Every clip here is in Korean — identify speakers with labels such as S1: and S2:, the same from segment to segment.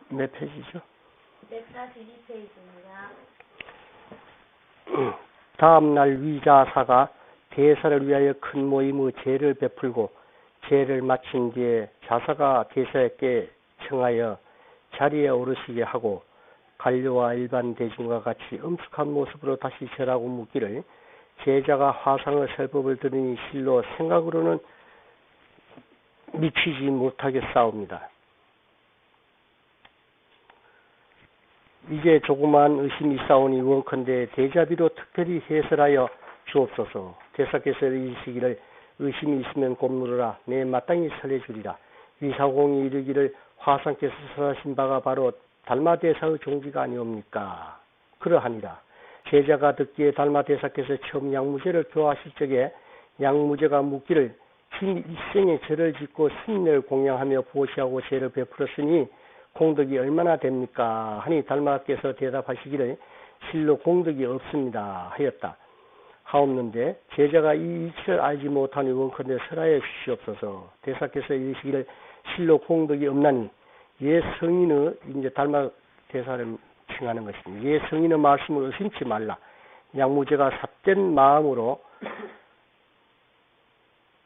S1: 몇 페이지죠?
S2: 142페이지입니다.
S1: 다음날 위자사가 대사를 위하여 큰 모임의 제를 베풀고 제를 마친 뒤에 자사가 대사에게 청하여 자리에 오르시게 하고 관료와 일반 대중과 같이 엄숙한 모습으로 다시 절하고 묻기를 제자가 화상의 설법을 들으니 실로 생각으로는 미치지 못하겠사옵니다. 이제 조그만 의심이 있사오니 원컨대 대자비로 특별히 해설하여 주옵소서. 대사께서 이르시기를 의심이 있으면 곧 물으라. 내 마땅히 설해주리라. 위사공이 이르기를 화상께서 설하신 바가 바로 달마대사의 종지가 아니옵니까? 그러하니라. 제자가 듣기에 달마대사께서 처음 양무제를 교하실 적에 양무제가 묻기를 진 일생에 절을 짓고 스님을 공양하며 보시하고 제를 베풀었으니 공덕이 얼마나 됩니까? 하니 달마께서 대답하시기를 실로 공덕이 없습니다 하였다. 하옵는데 제자가 이 이치를 알지 못하니 원컨대 설하여 주시옵소서. 대사께서 이르시기를 실로 공덕이 없나니 예 성인의 이제 달마 대사를 칭하는 것입니다. 예 성인의 말씀을 의심치 말라. 양무제가 삿된 마음으로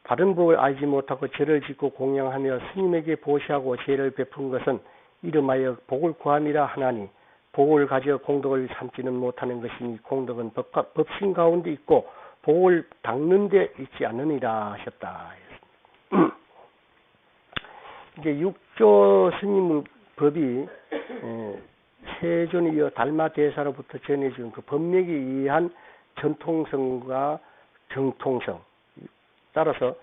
S1: 다른 법을 알지 못하고 죄를 짓고 공양하며 스님에게 보시하고 죄를 베푼 것은 이름하여 복을 구함이라 하나니 복을 가져 공덕을 삼지는 못하는 것이니 공덕은 법신 가운데 있고 복을 닦는 데 있지 않느니라 하셨다. 이제 육조 스님의 법이 세존에 이어 달마대사로부터 전해준 그 법맥에 의한 전통성과 정통성, 따라서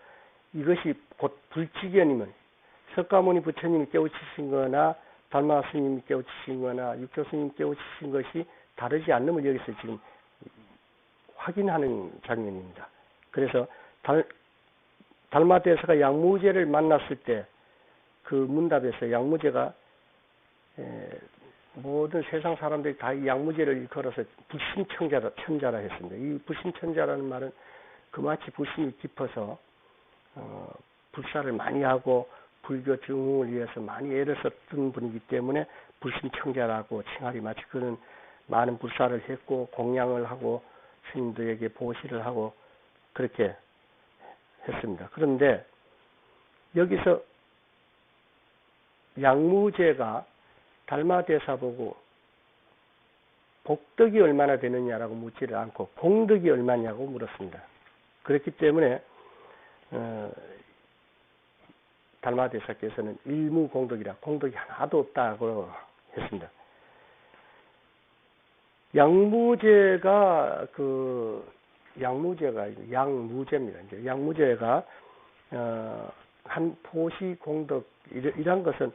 S1: 이것이 곧 불치견이면 석가모니 부처님이 깨우치신 거나 달마 스님이 깨우치신 거나 육조 스님이 깨우치신 것이 다르지 않음을 여기서 지금 확인하는 장면입니다. 그래서 달마대사가 양무제를 만났을 때 그 문답에서 양무제가 모든 세상 사람들이 다 이 양무제를 일컬어서 불심천자라 했습니다. 이 불심천자라는 말은 그마치 불심이 깊어서 불사를 많이 하고 불교 증흥을 위해서 많이 애를 썼던 분이기 때문에 불심청자라고 칭하리. 마치 그는 많은 불사를 했고 공양을 하고 스님들에게 보시를 하고 그렇게 했습니다. 그런데 여기서 양무제가 달마대사 보고 복덕이 얼마나 되느냐라고 묻지를 않고 공덕이 얼마냐고 물었습니다. 그렇기 때문에 달마대사께서는 일무공덕이라 공덕이 하나도 없다고 했습니다. 양무제입니다. 이제 양무제가 한 포시 공덕 이란 것은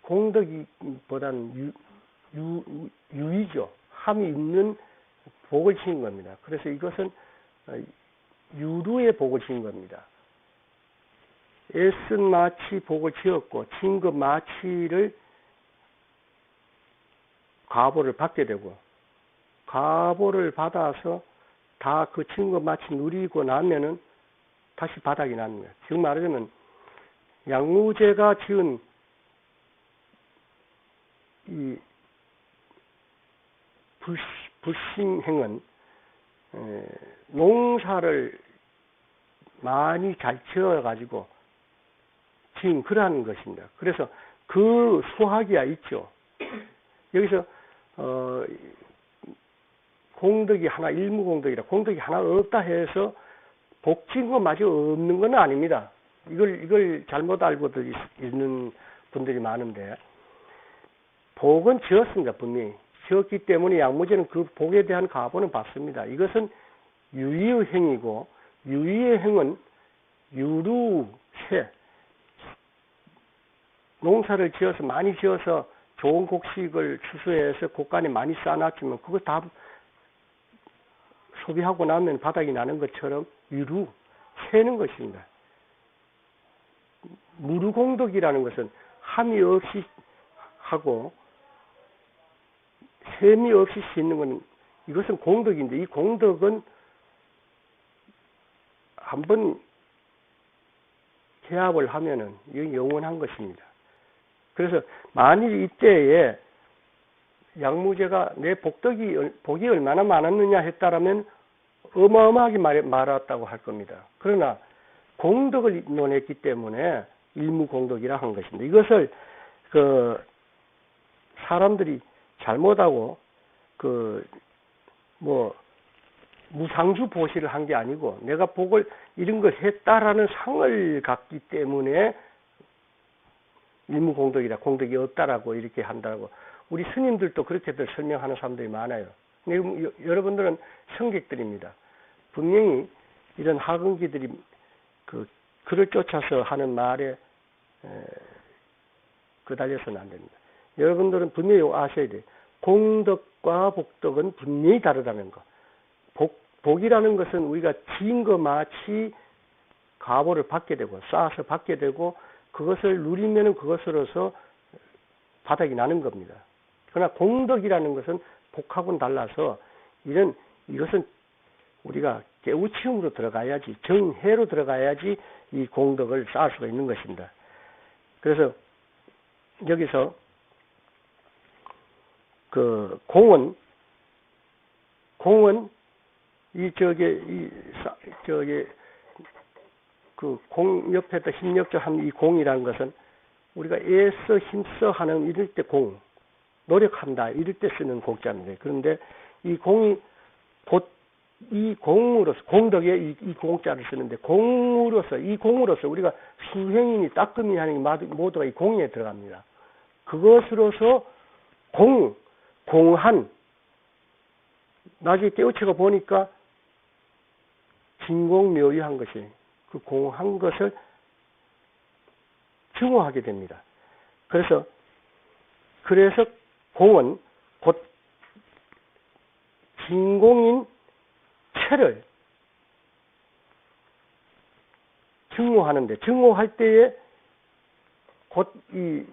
S1: 공덕이보다는 유의죠. 함이 있는 복을 지은 겁니다. 그래서 이것은 유루의 복을 지은 겁니다. 애쓴 마치 복을 지었고 진급 마치를 가보를 받게 되고 가보를 받아서 다 그 진급 마치 누리고 나면은 다시 바닥이 납니다. 즉 말하자면 양무제가 지은 이 불신행은 농사를 많이 잘 지어가지고 지은 그러한 것입니다. 그래서 그 수학이야 있죠. 여기서 공덕이 하나, 일무공덕이라 공덕이 하나 없다 해서 복진 것마저 없는 건 아닙니다. 이걸 잘못 알고들 있는 분들이 많은데 복은 지었습니다. 분명히 지었기 때문에 양무제는 그 복에 대한 가보는 받습니다. 이것은 유의의 행이고 유의의 행은 유루세 농사를 지어서 많이 지어서 좋은 곡식을 추수해서 곡간에 많이 쌓아놨지만 그거 다 소비하고 나면 바닥이 나는 것처럼 유루 세는 것입니다. 무루공덕이라는 것은 함이 없이 하고 셈이 없이 씻는 것은 이것은 공덕인데 이 공덕은 한번 개합을 하면은 이건 영원한 것입니다. 그래서 만일 이때에 양무제가 내 복이 얼마나 많았느냐 했다라면 어마어마하게 말았다고 할 겁니다. 그러나 공덕을 논했기 때문에 일무공덕이라 한 것입니다. 이것을 사람들이 잘못하고 무상주 보시를 한 게 아니고 내가 복을 이런 걸 했다라는 상을 갖기 때문에 일무공덕이라 공덕이 없다라고 이렇게 한다고 우리 스님들도 그렇게들 설명하는 사람들이 많아요. 여러분들은 성객들입니다. 분명히 이런 하근기들이 글을 쫓아서 하는 말에 그달려서는 안 됩니다. 여러분들은 분명히 아셔야 돼요. 공덕과 복덕은 분명히 다르다는 거. 복이라는 것은 우리가 지은 것 마치 가보를 받게 되고 쌓아서 받게 되고 그것을 누리면은 그것으로서 바닥이 나는 겁니다. 그러나 공덕이라는 것은 복하고는 달라서 이것은 우리가 깨우침으로 들어가야지 정해로 들어가야지 이 공덕을 쌓을 수가 있는 것입니다. 그래서 여기서 공은 공 옆에다 힘력조 한 이 공이라는 것은 우리가 애써 힘써 하는 이럴 때 노력한다 이럴 때 쓰는 공자입니다. 그런데 이 공이 곧 이 공으로서 공덕에 이 공자를 쓰는데 공으로서 우리가 수행이니 따끔이 하니 모두가 이 공에 들어갑니다. 그것으로서 공한 나중에 깨우쳐가 보니까 진공묘유한 것이 그 공한 것을 증오하게 됩니다. 그래서 공은 곧 진공인 체를 증오하는데 증오할 때에 곧 이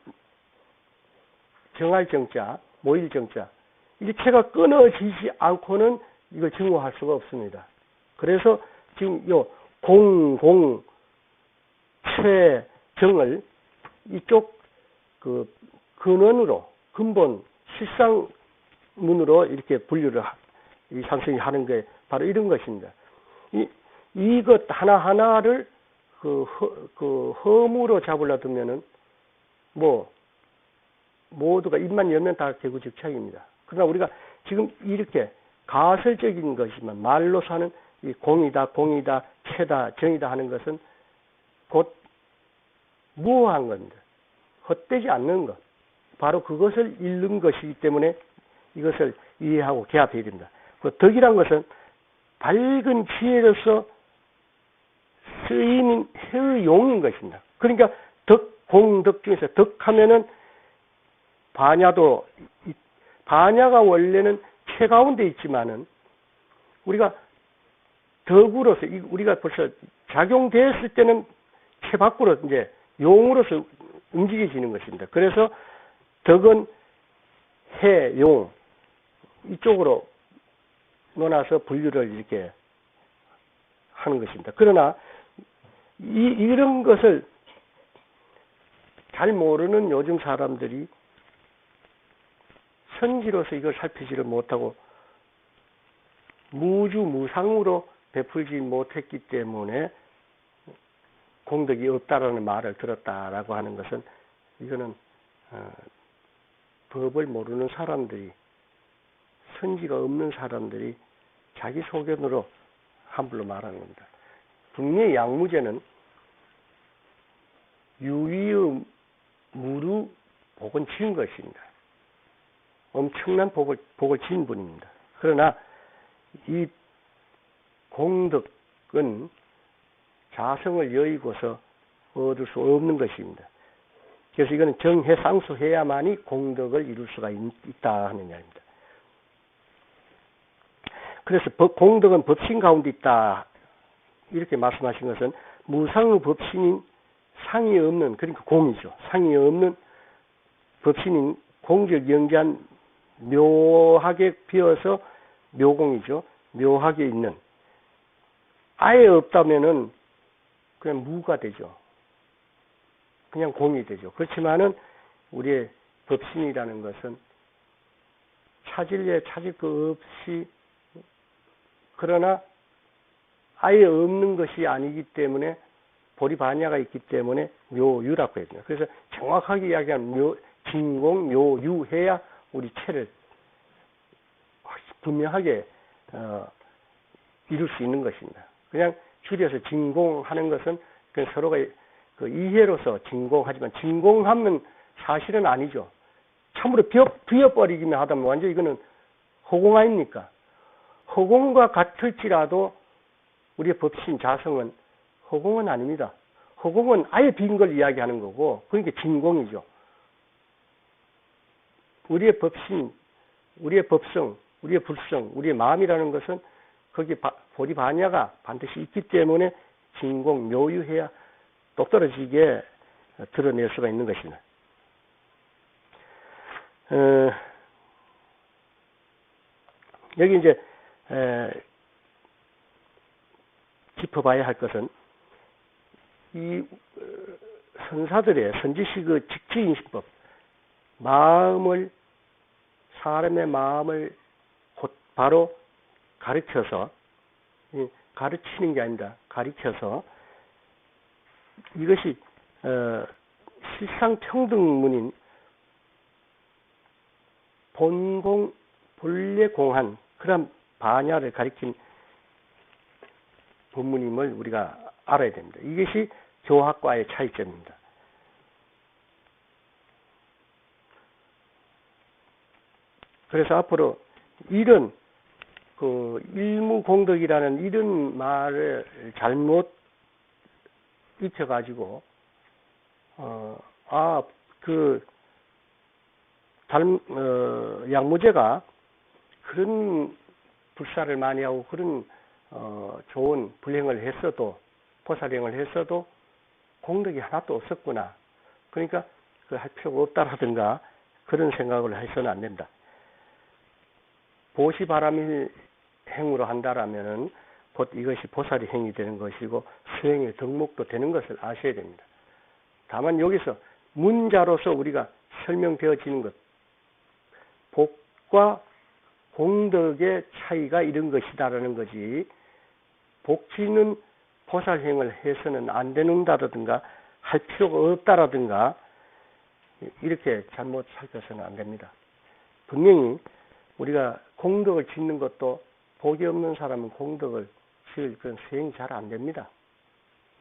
S1: 정할 정자, 모일 정자 일체가 끊어지지 않고는 이걸 증오할 수가 없습니다. 그래서 지금 요 최정을 이쪽 근본 실상문으로 이렇게 분류를 이 상승이 하는 게 바로 이런 것입니다. 이것 하나하나를 허무로 잡으려 두면은 모두가 입만 열면 다 개구직창입니다. 그러나 우리가 지금 이렇게 가설적인 것이지만 말로서 하는 이 공이다, 체다, 정이다 하는 것은 곧 무호한 겁니다. 헛되지 않는 것. 바로 그것을 잃는 것이기 때문에 이것을 이해하고 개합해야 됩니다. 덕이란 것은 밝은 지혜로서 쓰임인 해의용인 것입니다. 그러니까 공덕 중에서 덕하면은 반야가 원래는 체 가운데 있지만은 우리가 덕으로서 우리가 벌써 작용됐을 때는 체 밖으로 이제 용으로서 움직여지는 것입니다. 그래서 덕은 해, 용 이쪽으로 놓아서 분류를 이렇게 하는 것입니다. 그러나 이런 것을 잘 모르는 요즘 사람들이 선지로서 이걸 살피지를 못하고 무상으로 베풀지 못했기 때문에 공덕이 없다라는 말을 들었다라고 하는 것은 이거는 법을 모르는 사람들이 선지가 없는 사람들이 자기 소견으로 함부로 말하는 겁니다. 분명히 양무제는 유위의 무루 복은 지은 것입니다. 엄청난 복을 지은 분입니다. 그러나 이 공덕은 자성을 여의고서 얻을 수 없는 것입니다. 그래서 이거는 정해상수해야만이 공덕을 이룰 수가 있다 하는 이야기입니다. 그래서 공덕은 법신 가운데 있다 이렇게 말씀하신 것은 무상의 법신인 상이 없는 그러니까 공이죠. 상이 없는 법신인 공적영지한 묘하게 비어서 묘공이죠. 묘하게 있는 아예 없다면은 그냥 무가 되죠. 그냥 공이 되죠. 그렇지만은 우리의 법신이라는 것은 찾을 거 없이, 그러나 아예 없는 것이 아니기 때문에 보리반야가 있기 때문에 묘유라고 했습니다. 그래서 정확하게 이야기하면 진공 묘유해야 우리 체를 분명하게 이룰 수 있는 것입니다. 그냥 줄여서 진공하는 것은 서로가 그 이해로서 진공하지만 진공하면 사실은 아니죠. 참으로 비어버리기만 하다면 완전 이거는 허공 아닙니까? 허공과 같을지라도 우리의 법신 자성은 허공은 아닙니다. 허공은 아예 빈 걸 이야기하는 거고, 그러니까 진공이죠. 우리의 법신, 우리의 법성, 우리의 불성, 우리의 마음이라는 것은 거기 보리반야가 반드시 있기 때문에 진공, 묘유해야 똑떨어지게 드러낼 수가 있는 것입니다. 여기 이제 짚어봐야 할 것은 이 선사들의 선지식 그 직지인식법, 사람의 마음을 바로 가르쳐서, 가르치는 게 아니라 가르쳐서, 이것이 실상평등문인 본래 공한 그런 반야를 가리킨 본문임을 우리가 알아야 됩니다. 이것이 교학과의 차이점입니다. 그래서 앞으로 이런 일무공덕이라는 이런 말을 잘못 익혀가지고 양무제가 그런 불사를 많이 하고 그런 좋은 불행을 했어도, 보살행을 했어도 공덕이 하나도 없었구나. 그러니까 할 필요가 없다라든가 그런 생각을 해서는 안 된다. 보시바람일 행으로 한다라면은 곧 이것이 보살이 행이 되는 것이고 수행의 덕목도 되는 것을 아셔야 됩니다. 다만 여기서 문자로서 우리가 설명되어지는 것, 복과 공덕의 차이가 이런 것이다라는 거지, 복지는 보살행을 해서는 안 된다라든가 할 필요가 없다라든가 이렇게 잘못 살펴서는 안 됩니다. 분명히 우리가 공덕을 짓는 것도 복이 없는 사람은 공덕을 지을 그런 수행이 잘 안 됩니다.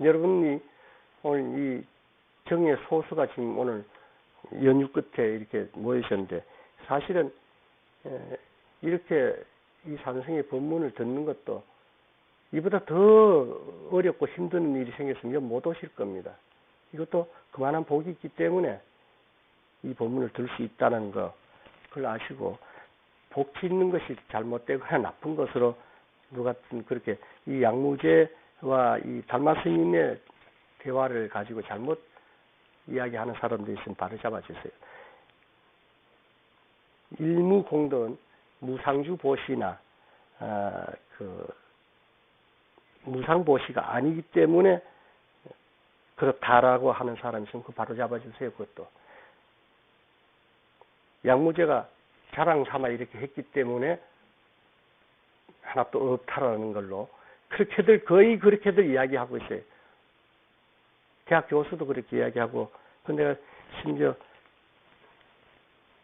S1: 여러분이 오늘 이 정의 소수가 지금 오늘 연휴 끝에 이렇게 모이셨는데, 사실은 이렇게 이 산성의 법문을 듣는 것도 이보다 더 어렵고 힘든 일이 생겼으면 못 오실 겁니다. 이것도 그만한 복이 있기 때문에 이 법문을 들을 수 있다는 거, 그걸 아시고, 복 짓는 것이 잘못되거나 나쁜 것으로 누가 그렇게 이 양무제와 이 달마 스님의 대화를 가지고 잘못 이야기하는 사람도 있으면 바로 잡아주세요. 일무공덕은 무상주 보시나 무상보시가 아니기 때문에 그렇다라고 하는 사람이 있으면 그 바로 잡아주세요. 그것도 양무제가 자랑 삼아 이렇게 했기 때문에 하나도 없다라는 걸로 거의 그렇게들 이야기하고 있어요. 대학 교수도 그렇게 이야기하고, 근데 심지어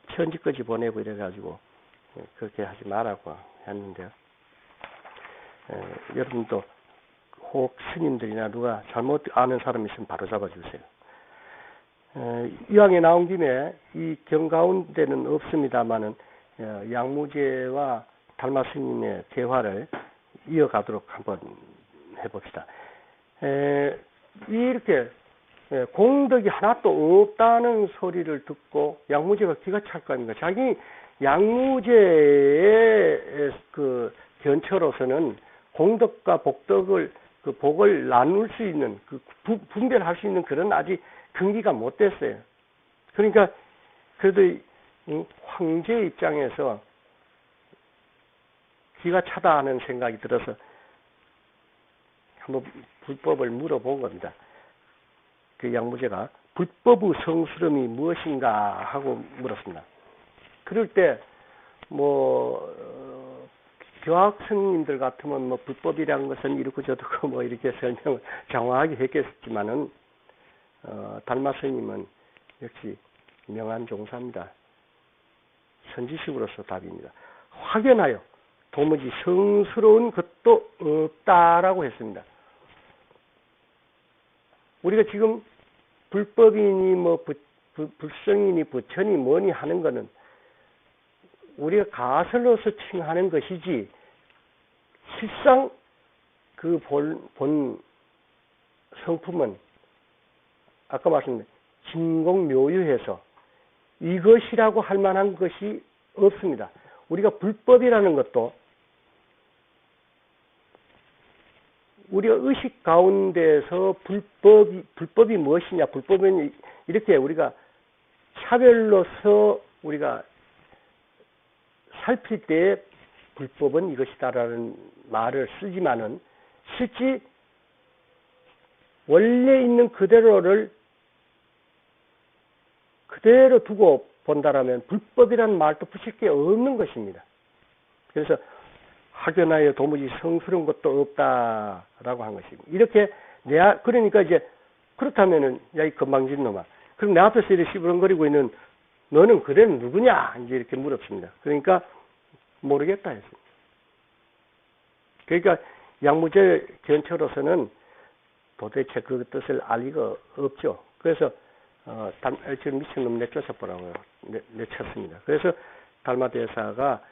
S1: 편지까지 보내고 이래가지고 그렇게 하지 말라고 했는데요. 여러분도 혹 스님들이나 누가 잘못 아는 사람이 있으면 바로 잡아주세요. 이왕에 나온 김에 이 경 가운데는 없습니다만은 양무제와 달마 스님의 대화를 이어가도록 한번 해봅시다. 이렇게 공덕이 하나도 없다는 소리를 듣고 양무제가 기가 찰 거 아닙니까? 자기 양무제의 그 견처로서는 공덕과 복덕을 복을 나눌 수 있는 분별할 수 있는 그런 아직 근기가 못 됐어요. 그러니까 그래도 황제 입장에서 기가 차다 하는 생각이 들어서 한번 불법을 물어본 겁니다. 그 양무제가 불법의 성스러움이 무엇인가 하고 물었습니다. 그럴 때 교학 스님들 같으면 불법이라는 것은 이렇고 저렇고 이렇게 설명을 장황하게 했겠지만은 달마 스님은 역시 명한 종사입니다. 선지식으로서 답입니다. 확연하여 도무지 성스러운 것도 없다라고 했습니다. 우리가 지금 불법이니 불성이니 부처니 뭐니 하는 것은 우리가 가설로서 칭하는 것이지 실상 그 본 성품은 아까 말씀드린 진공묘유해서 이것이라고 할 만한 것이 없습니다. 우리가 불법이라는 것도 우리가 의식 가운데서 불법이 무엇이냐, 불법은 이렇게 우리가 차별로서 우리가 살필 때 불법은 이것이다라는 말을 쓰지만은 실제 원래 있는 그대로를 그대로 두고 본다라면 불법이라는 말도 붙일 게 없는 것입니다. 그래서 확연하여 도무지 성스러운 것도 없다라고 한 것입니다. 이렇게 그러니까 이제 그렇다면은 야 이 건방진 놈아, 그럼 내 앞에서 이렇게 시부렁거리고 있는 너는 그대는 누구냐 이제 이렇게 물었습니다. 그러니까 모르겠다 했습니다. 그러니까 양무제 견처로서는 도대체 그 뜻을 알 리가 없죠. 그래서 지금 미친놈 내쫓아보라고요. 내쳤습니다. 그래서 달마대사가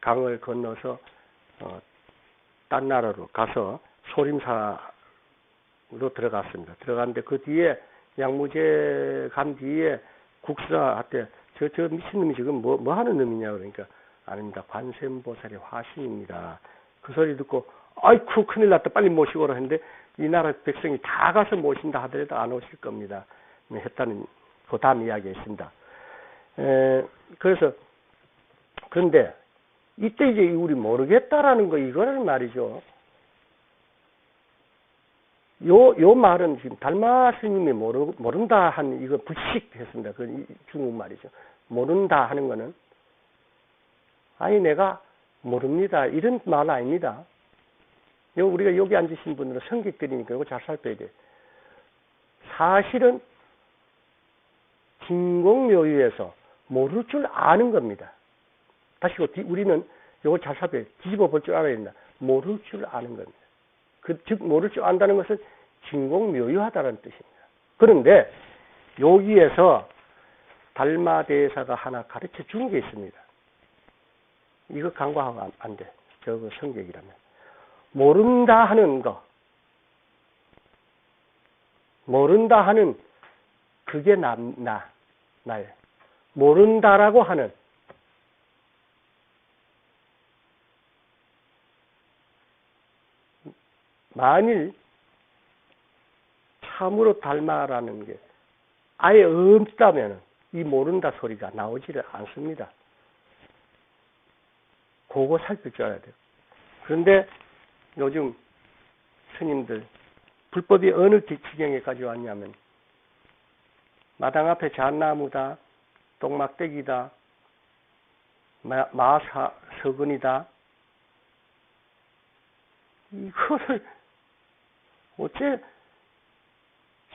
S1: 강을 건너서 딴 나라로 가서 소림사로 들어갔습니다. 들어갔는데 그 뒤에 양무제 간 뒤에 국사한테 저 미친놈이 지금 뭐 하는 놈이냐 그러니까 아닙니다. 관세음보살의 화신입니다. 그 소리 듣고 아이쿠 큰일 났다 빨리 모시고 오라 했는데 이 나라 백성이 다 가서 모신다 하더라도 안 오실 겁니다. 했다는 그 다음 이야기가 있습니다. 그런데 이때 이제 우리 모르겠다라는 거 이거는 말이죠. 요 말은 지금 달마 스님이 모른다 한 이거 불식했습니다. 그 중국 말이죠. 모른다 하는 거는 아니 내가 모릅니다 이런 말 아닙니다. 우리가 여기 앉으신 분들은 성객들이니까 이거 잘 살펴야 돼. 사실은 진공묘유에서 모를 줄 아는 겁니다. 다시 우리는 이거 잘 살펴야 돼. 뒤집어 볼 줄 알아야 된다. 모를 줄 아는 겁니다. 즉 모를 줄 안다는 것은 진공묘유하다는 뜻입니다. 그런데 여기에서 달마대사가 하나 가르쳐 준 게 있습니다. 이거 간과하면 안 돼. 저거 성격이라면. 모른다 하는 거. 모른다 하는 그게 나예요. 모른다라고 하는 만일 참으로 달마라는 게 아예 없다면 이 모른다 소리가 나오지를 않습니다. 그거 살필 줄 알아야 돼요. 그런데 요즘 스님들 불법이 어느 지경에까지 왔냐면 마당 앞에 잣나무다, 똥막대기다, 마서근이다. 이거를 어째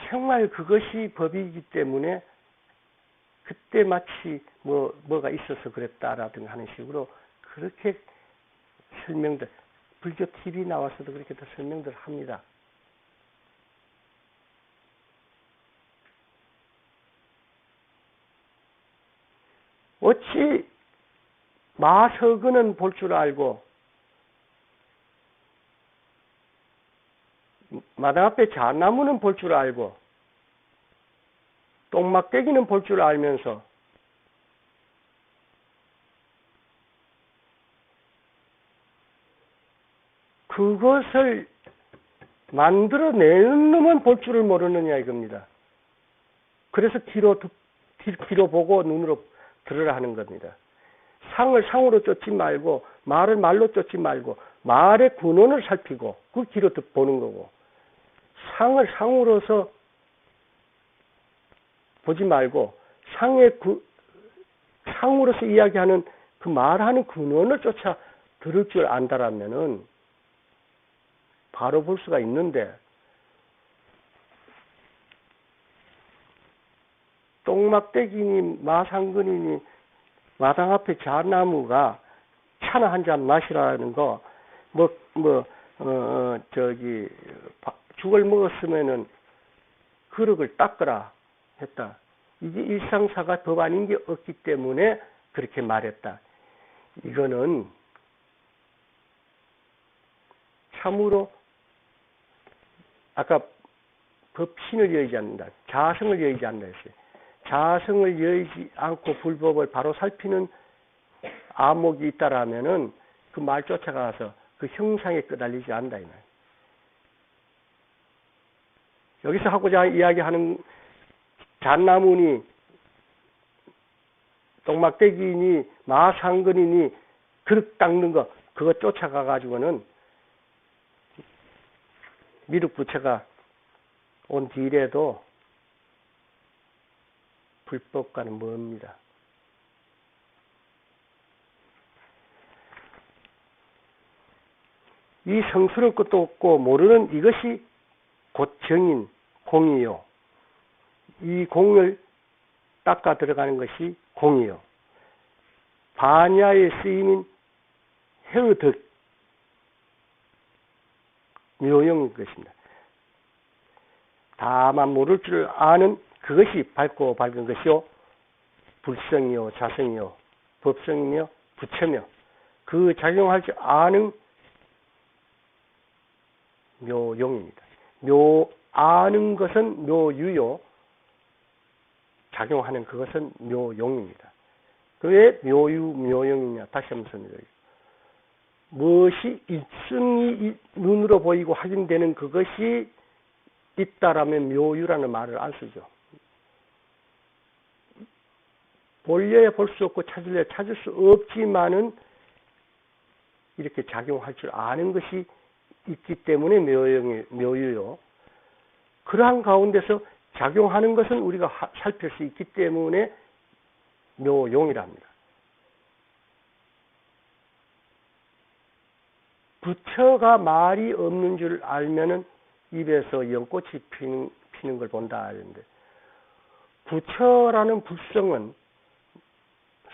S1: 정말 그것이 법이기 때문에 그때 마치 뭐가 있어서 그랬다라든가 하는 식으로 그렇게 설명들, 불교 TV 나와서도 그렇게 다 설명들 합니다. 어찌 마서근은 볼 줄 알고 마당 앞에 잣나무는 볼 줄 알고 똥막대기는 볼 줄 알면서 그것을 만들어내는 놈은 볼 줄을 모르느냐 이겁니다. 그래서 뒤로 보고 눈으로 들으라 하는 겁니다. 상을 상으로 쫓지 말고 말을 말로 쫓지 말고 말의 근원을 살피고 그 뒤로 보는 거고 상을 상으로서 보지 말고 상으로서 이야기하는 그 말하는 근원을 쫓아 들을 줄 안다라면은 바로 볼 수가 있는데, 똥막대기니 마상근이니 마당 앞에 잣나무가 차나 한 잔 마시라는 거, 죽을 먹었으면은 그릇을 닦으라 했다. 이게 일상사가 법 아닌 게 없기 때문에 그렇게 말했다. 이거는 참으로 아까 법신을 여의지 않는다. 자성을 여의지 않는다 했어요. 자성을 여의지 않고 불법을 바로 살피는 아목이 있다라면은 그 말 쫓아가서 그 형상에 끄달리지 않는다 이 말. 여기서 하고자 이야기하는 잣나무니 똥막대기니 마상근이니 그릇 닦는 거 그거 쫓아가 가지고는 미륵 부처가 온 뒤래도 불법과는 멉니다. 이 성스러울 것도 없고 모르는 이것이 곧 정인 공이요. 이 공을 닦아 들어가는 것이 공이요. 반야의 쓰임인 해의덕 묘용인 것입니다. 다만 모를 줄 아는 그것이 밝고 밝은 것이요. 불성이요 자성이요 법성이며 부처며 그 작용할 줄 아는 묘용입니다. 아는 것은 묘유요. 작용하는 그것은 묘용입니다. 왜 묘용이냐? 다시 한번 설명드릴게요. 무엇이 일승이 눈으로 보이고 확인되는 그것이 있다라면 묘유라는 말을 안 쓰죠. 볼려야 볼 수 없고 찾으려야 찾을 수 없지만은 이렇게 작용할 줄 아는 것이 있기 때문에 묘유요. 그러한 가운데서 작용하는 것은 우리가 살필 수 있기 때문에 묘용이랍니다. 부처가 말이 없는 줄 알면은 입에서 연꽃이 피는 걸 본다 하는데, 부처라는 불성은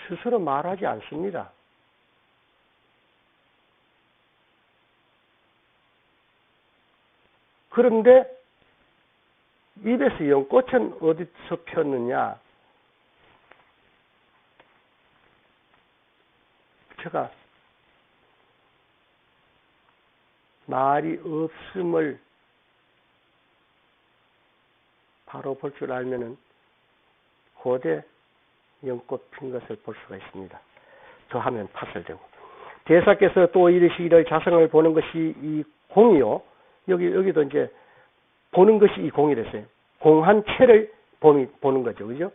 S1: 스스로 말하지 않습니다. 그런데 입에서 연꽃은 어디서 폈느냐? 부처가 말이 없음을 바로 볼 줄 알면은 고대 연꽃 핀 것을 볼 수가 있습니다. 더하면 파설되고. 대사께서 또 이르시기를 자성을 보는 것이 이 공이요. 여기도 이제 보는 것이 이 공이랬어요. 공한 체를 보는 거죠. 그죠?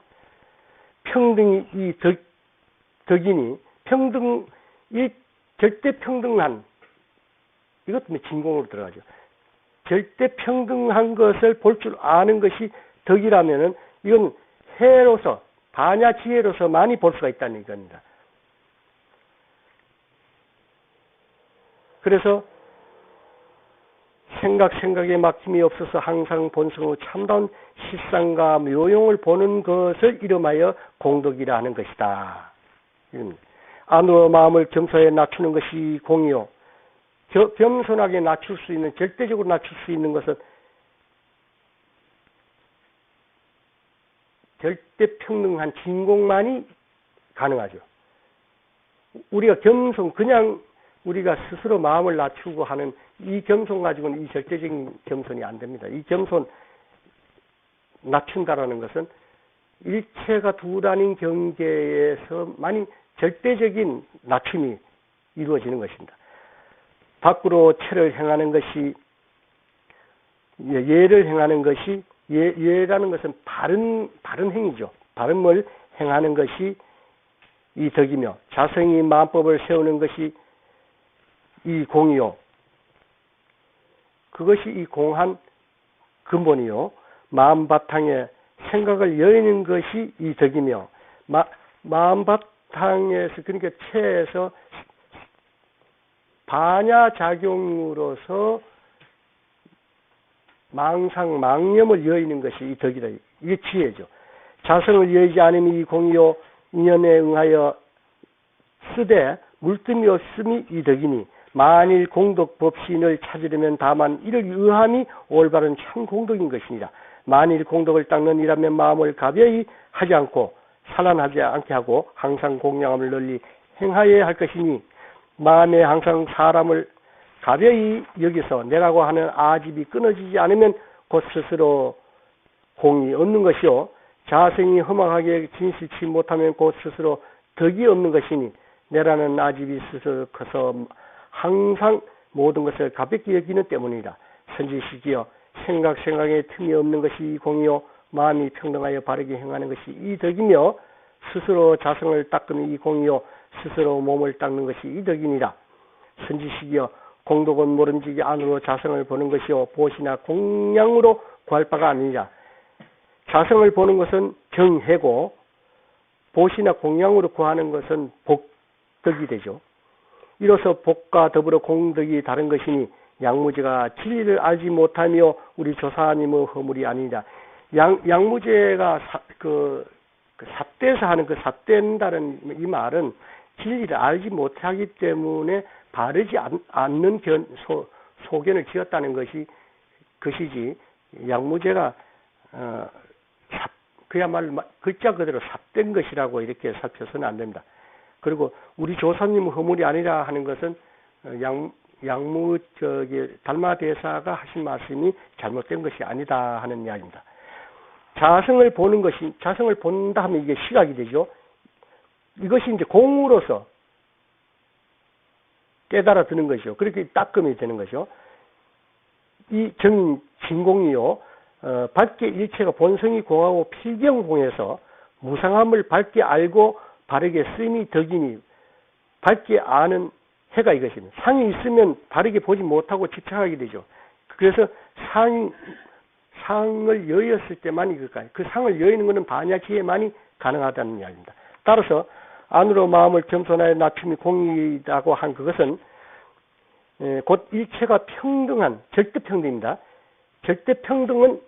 S1: 평등이 이 덕이니 이 절대 평등한, 이것도 진공으로 들어가죠. 절대 평등한 것을 볼 줄 아는 것이 덕이라면은 이건 해로서, 반야 지혜로서 많이 볼 수가 있다는 겁니다. 그래서 생각에 막힘이 없어서 항상 본성의 참다운 실상과 묘용을 보는 것을 이름하여 공덕이라 하는 것이다. 안으로 마음을 겸손에 낮추는 것이 공이요. 겸손하게 낮출 수 있는, 절대적으로 낮출 수 있는 것은 절대평등한 진공만이 가능하죠. 우리가 그냥 우리가 스스로 마음을 낮추고 하는 이 겸손 가지고는 이 절대적인 겸손이 안 됩니다. 이 겸손 낮춘다라는 것은 일체가 두란인 경계에서만이 절대적인 낮춤이 이루어지는 것입니다. 밖으로 체를 행하는 것이, 예를 행하는 것이, 예라는 것은 바른 행위죠. 바름을 행하는 것이 이 덕이며, 자성이 마음법을 세우는 것이 이 공이요. 그것이 이 공한 근본이요. 마음 바탕에 생각을 여의는 것이 이 덕이며 마음바탕에서 그러니까 체에서 반야작용으로서 망상, 망념을 여의는 것이 이 덕이다. 이게 지혜죠. 자성을 여의지 않음이 이 공이요 인연에 응하여 쓰되 물뜸이 없음이 이 덕이니 만일 공덕 법신을 찾으려면 다만 이를 의함이 올바른 참 공덕인 것이니라. 만일 공덕을 닦는 이라면 마음을 가벼이 하지 않고 산란하지 않게 하고 항상 공양함을 널리 행하여야 할 것이니 마음에 항상 사람을 가벼이 여기서 내라고 하는 아집이 끊어지지 않으면 곧 스스로 공이 없는 것이요 자성이 허망하게 진실치 못하면 곧 스스로 덕이 없는 것이니 내라는 아집이 스스로 커서 항상 모든 것을 가볍게 여기는 때문이다. 선지식이여 생각에 틈이 없는 것이 이 공이요 마음이 평등하여 바르게 행하는 것이 이 덕이며 스스로 자성을 닦는 이 공이요 스스로 몸을 닦는 것이 이 덕이니라. 선지식이여 공덕은 모름지기 안으로 자성을 보는 것이요 보시나 공양으로 구할 바가 아니니라. 자성을 보는 것은 정해고 보시나 공양으로 구하는 것은 복덕이 되죠. 이로써 복과 더불어 공덕이 다른 것이니 양무제가 진리를 알지 못하며 우리 조사님의 허물이 아니라 양무제가 삿대에서 하는 그 삿댄다는 이 말은 진리를 알지 못하기 때문에 바르지 않는 소견을 지었다는 것이지 양무제가 그야말로 글자 그대로 삿된 것이라고 이렇게 살펴서는 안 됩니다. 그리고 우리 조사님 허물이 아니라 하는 것은 달마대사가 하신 말씀이 잘못된 것이 아니다 하는 이야기입니다. 자성을 본다 하면 이게 시각이 되죠. 이것이 이제 공으로서 깨달아 드는 것이요. 그렇게 닦음이 되는 것이요. 이 진공이요. 밝게 일체가 본성이 공하고 필경공에서 무상함을 밝게 알고 바르게 쓰임이 덕이니 밝게 아는 해가 이것입니다. 상이 있으면 바르게 보지 못하고 집착하게 되죠. 그래서 상을 여의었을 때만 이것까지. 그 상을 여의는 것은 반야지혜만이 가능하다는 이야기입니다. 따라서 안으로 마음을 겸손하여 낮춤이 공이라고 한 그것은 곧 일체가 평등한 절대평등입니다. 절대평등은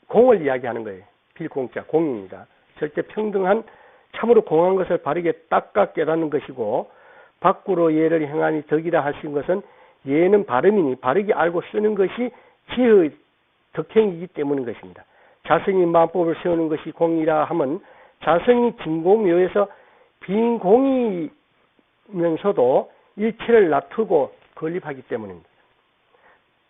S1: 공을 이야기하는 거예요. 빌공자 공입니다. 절대평등한 참으로 공한 것을 바르게 닦아 깨닫는 것이고 밖으로 예를 행하니 덕이라 하신 것은 예는 발음이니 바르게 알고 쓰는 것이 지혜의 덕행이기 때문인 것입니다. 자성이 마음법을 세우는 것이 공이라 하면 자성이 진공묘에서 빈공이면서도 일체를 놔두고 건립하기 때문입니다.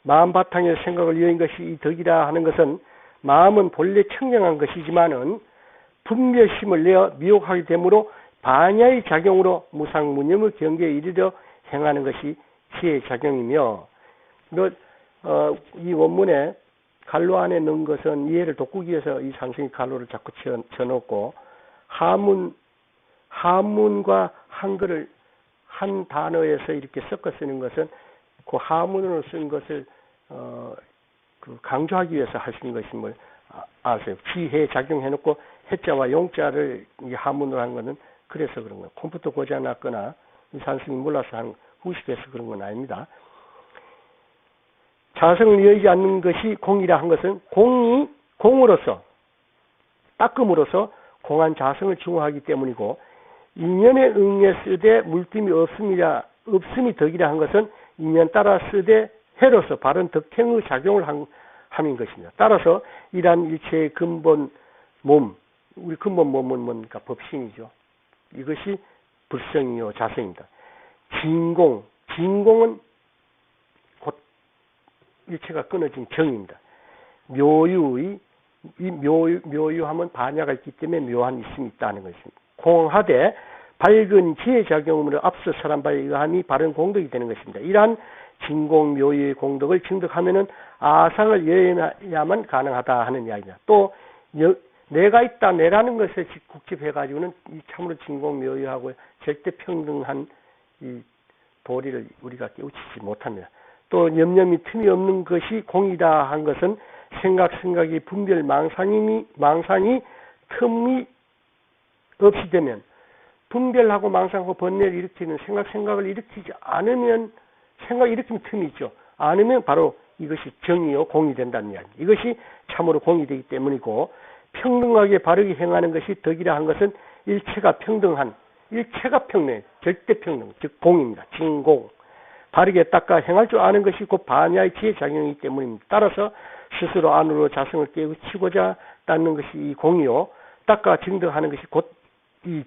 S1: 마음 바탕에 생각을 여인 것이 이 덕이라 하는 것은 마음은 본래 청량한 것이지만은 분별심을 내어 미혹하게 되므로 반야의 작용으로 무상무념의 경계에 이르려 행하는 것이 지혜의 작용이며 이 원문에 갈로 안에 넣은 것은 이해를 돕기 위해서 이 상승이 갈로를 자꾸 쳐놓고 하문과 한글을 한 단어에서 이렇게 섞어 쓰는 것은 그 하문으로 쓴 것을 강조하기 위해서 하신 것임을 아세요. 지혜 작용해놓고 해자와 용자를 이 하문으로 한 것은 그래서 그런 거예요. 컴퓨터 고장났거나 이 산승이 몰라서 한 후식해서 그런 건 아닙니다. 자성을 여의지 않는 것이 공이라 한 것은 공으로서 닦음으로서 공한 자성을 증오하기 때문이고 인연에 응해 쓰되 물뜸이 없음이 덕이라 한 것은 인연 따라 쓰되 해로서 바른 덕행의 작용을 함인 것입니다. 따라서 이러한 일체의 근본 몸, 우리 근본 몸은 뭡니까? 법신이죠. 이것이 불성이요 자성입니다. 진공은 곧 일체가 끊어진 정입니다. 묘유하면 반야가 있기 때문에 묘한 있음이 있다는 것입니다. 공하되 밝은 지혜 작용으로 앞서 설한 바에 의함이 바른 공덕이 되는 것입니다. 이러한 진공 묘유의 공덕을 증득하면은 아상을 여야만 가능하다 하는 이야기입니다. 또 내가 있다 내라는 것에 국집해가지고는 이 참으로 진공 묘유하고 절대 평등한 이 도리를 우리가 깨우치지 못합니다. 또 염려이 틈이 없는 것이 공이다 한 것은 생각이 분별 망상이 틈이 없이 되면, 분별하고 망상하고 번뇌를 일으키는 생각을 일으키지 않으면, 생각 일으키는 틈이 있죠. 않으면 바로 이것이 정이요 공이 된다는 이야기. 이것이 참으로 공이 되기 때문이고, 평등하게 바르게 행하는 것이 덕이라 한 것은 일체가 평등, 절대 평등, 즉 공입니다. 진공. 바르게 닦아 행할 줄 아는 것이 곧 반야의 지혜 작용이기 때문입니다. 따라서 스스로 안으로 자성을 깨우치고자 닦는 것이 이 공이요, 닦아 증득하는 것이 곧 이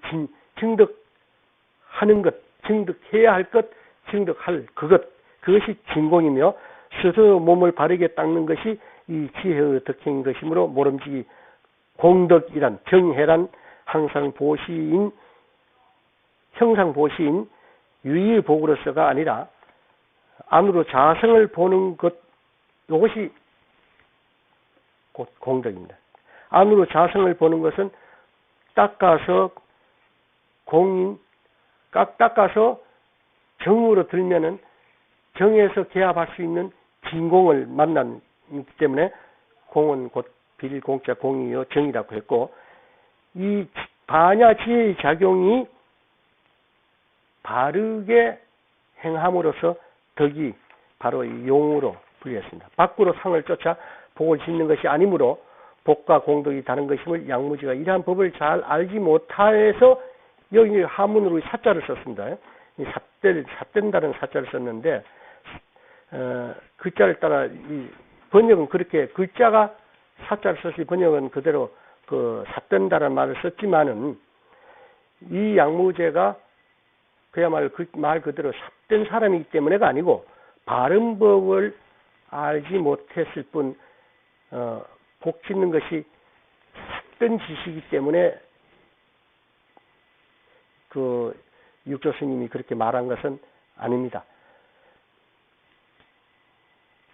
S1: 증득하는 것, 증득해야 할 것, 증득할 그것이 진공이며, 스스로 몸을 바르게 닦는 것이 이 지혜의 덕행인 것이므로 모름지기 공덕이란 정해란 형상보시인 유의복으로서가 아니라 안으로 자성을 보는 것, 이것이 곧 공덕입니다. 안으로 자성을 보는 것은 닦아서 닦아서 정으로 들면은 정에서 개합할 수 있는 진공을 만나기 때문에 공은 곧 빌공자 공이요 정이라고 했고, 이 반야지혜의 작용이 바르게 행함으로써 덕이 바로 이 용으로 불렸습니다. 밖으로 상을 쫓아 복을 짓는 것이 아니므로 복과 공덕이 다른 것임을 양무지가 이러한 법을 잘 알지 못하여서 여기 하문으로 사자를 썼습니다. 이 삿된다는 사자를 썼는데, 글자를 따라 이 번역은 그렇게 글자가 사자를 썼지, 번역은 그대로 삿된다는 말을 썼지만은, 이 양무제가 그야말로 말 그대로 삿된 사람이기 때문에가 아니고 바른 법을 알지 못했을 뿐, 복 짓는 것이 삿된 지식이기 때문에 육조 스님이 그렇게 말한 것은 아닙니다.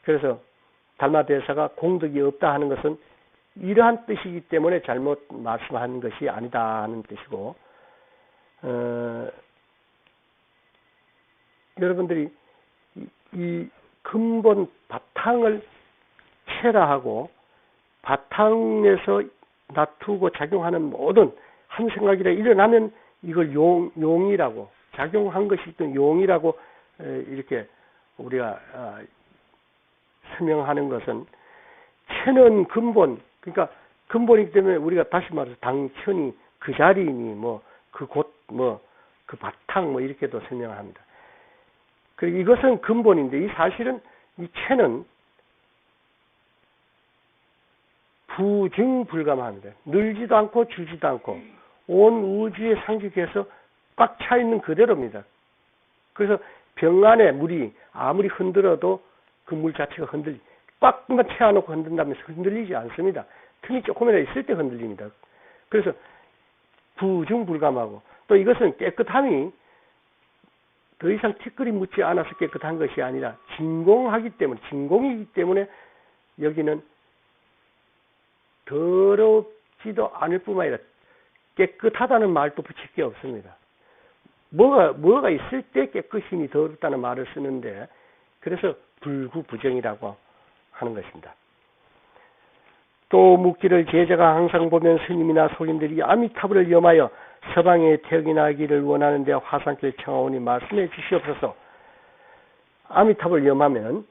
S1: 그래서 달마대사가 공덕이 없다 하는 것은 이러한 뜻이기 때문에 잘못 말씀한 것이 아니다 하는 뜻이고, 여러분들이 이 근본 바탕을 체라하고 바탕에서 놔두고 작용하는 모든 한 생각이라 일어나면 이걸 용이라고, 작용한 것이 있던 용이라고 이렇게 우리가 설명하는 것은, 체는 근본, 그러니까 근본이기 때문에 우리가 다시 말해서 당천이 그 자리니 그 바탕 이렇게도 설명을 합니다. 그리고 이것은 근본인데, 이 사실은 이 체는 부증불감합니다. 늘지도 않고 줄지도 않고 온 우주에 상륙해서 꽉 차 있는 그대로입니다. 그래서 병 안에 물이 아무리 흔들어도 그 물 자체가 꽉만 채워놓고 흔든다면서 흔들리지 않습니다. 틈이 조금이라도 있을 때 흔들립니다. 그래서 부증불감하고, 또 이것은 깨끗함이 더 이상 티끌이 묻지 않아서 깨끗한 것이 아니라 진공이기 때문에 여기는 더럽지도 않을 뿐만 아니라 깨끗하다는 말도 붙일 게 없습니다. 뭐가 있을 때 깨끗이니 더럽다는 말을 쓰는데, 그래서 불구부정이라고 하는 것입니다. 또 묻기를, 제자가 항상 보면 스님이나 속인들이 아미타불을 염하여 서방에 태역이 나기를 원하는데 화상길 청하오니 말씀해 주시옵소서. 아미타불을 염하면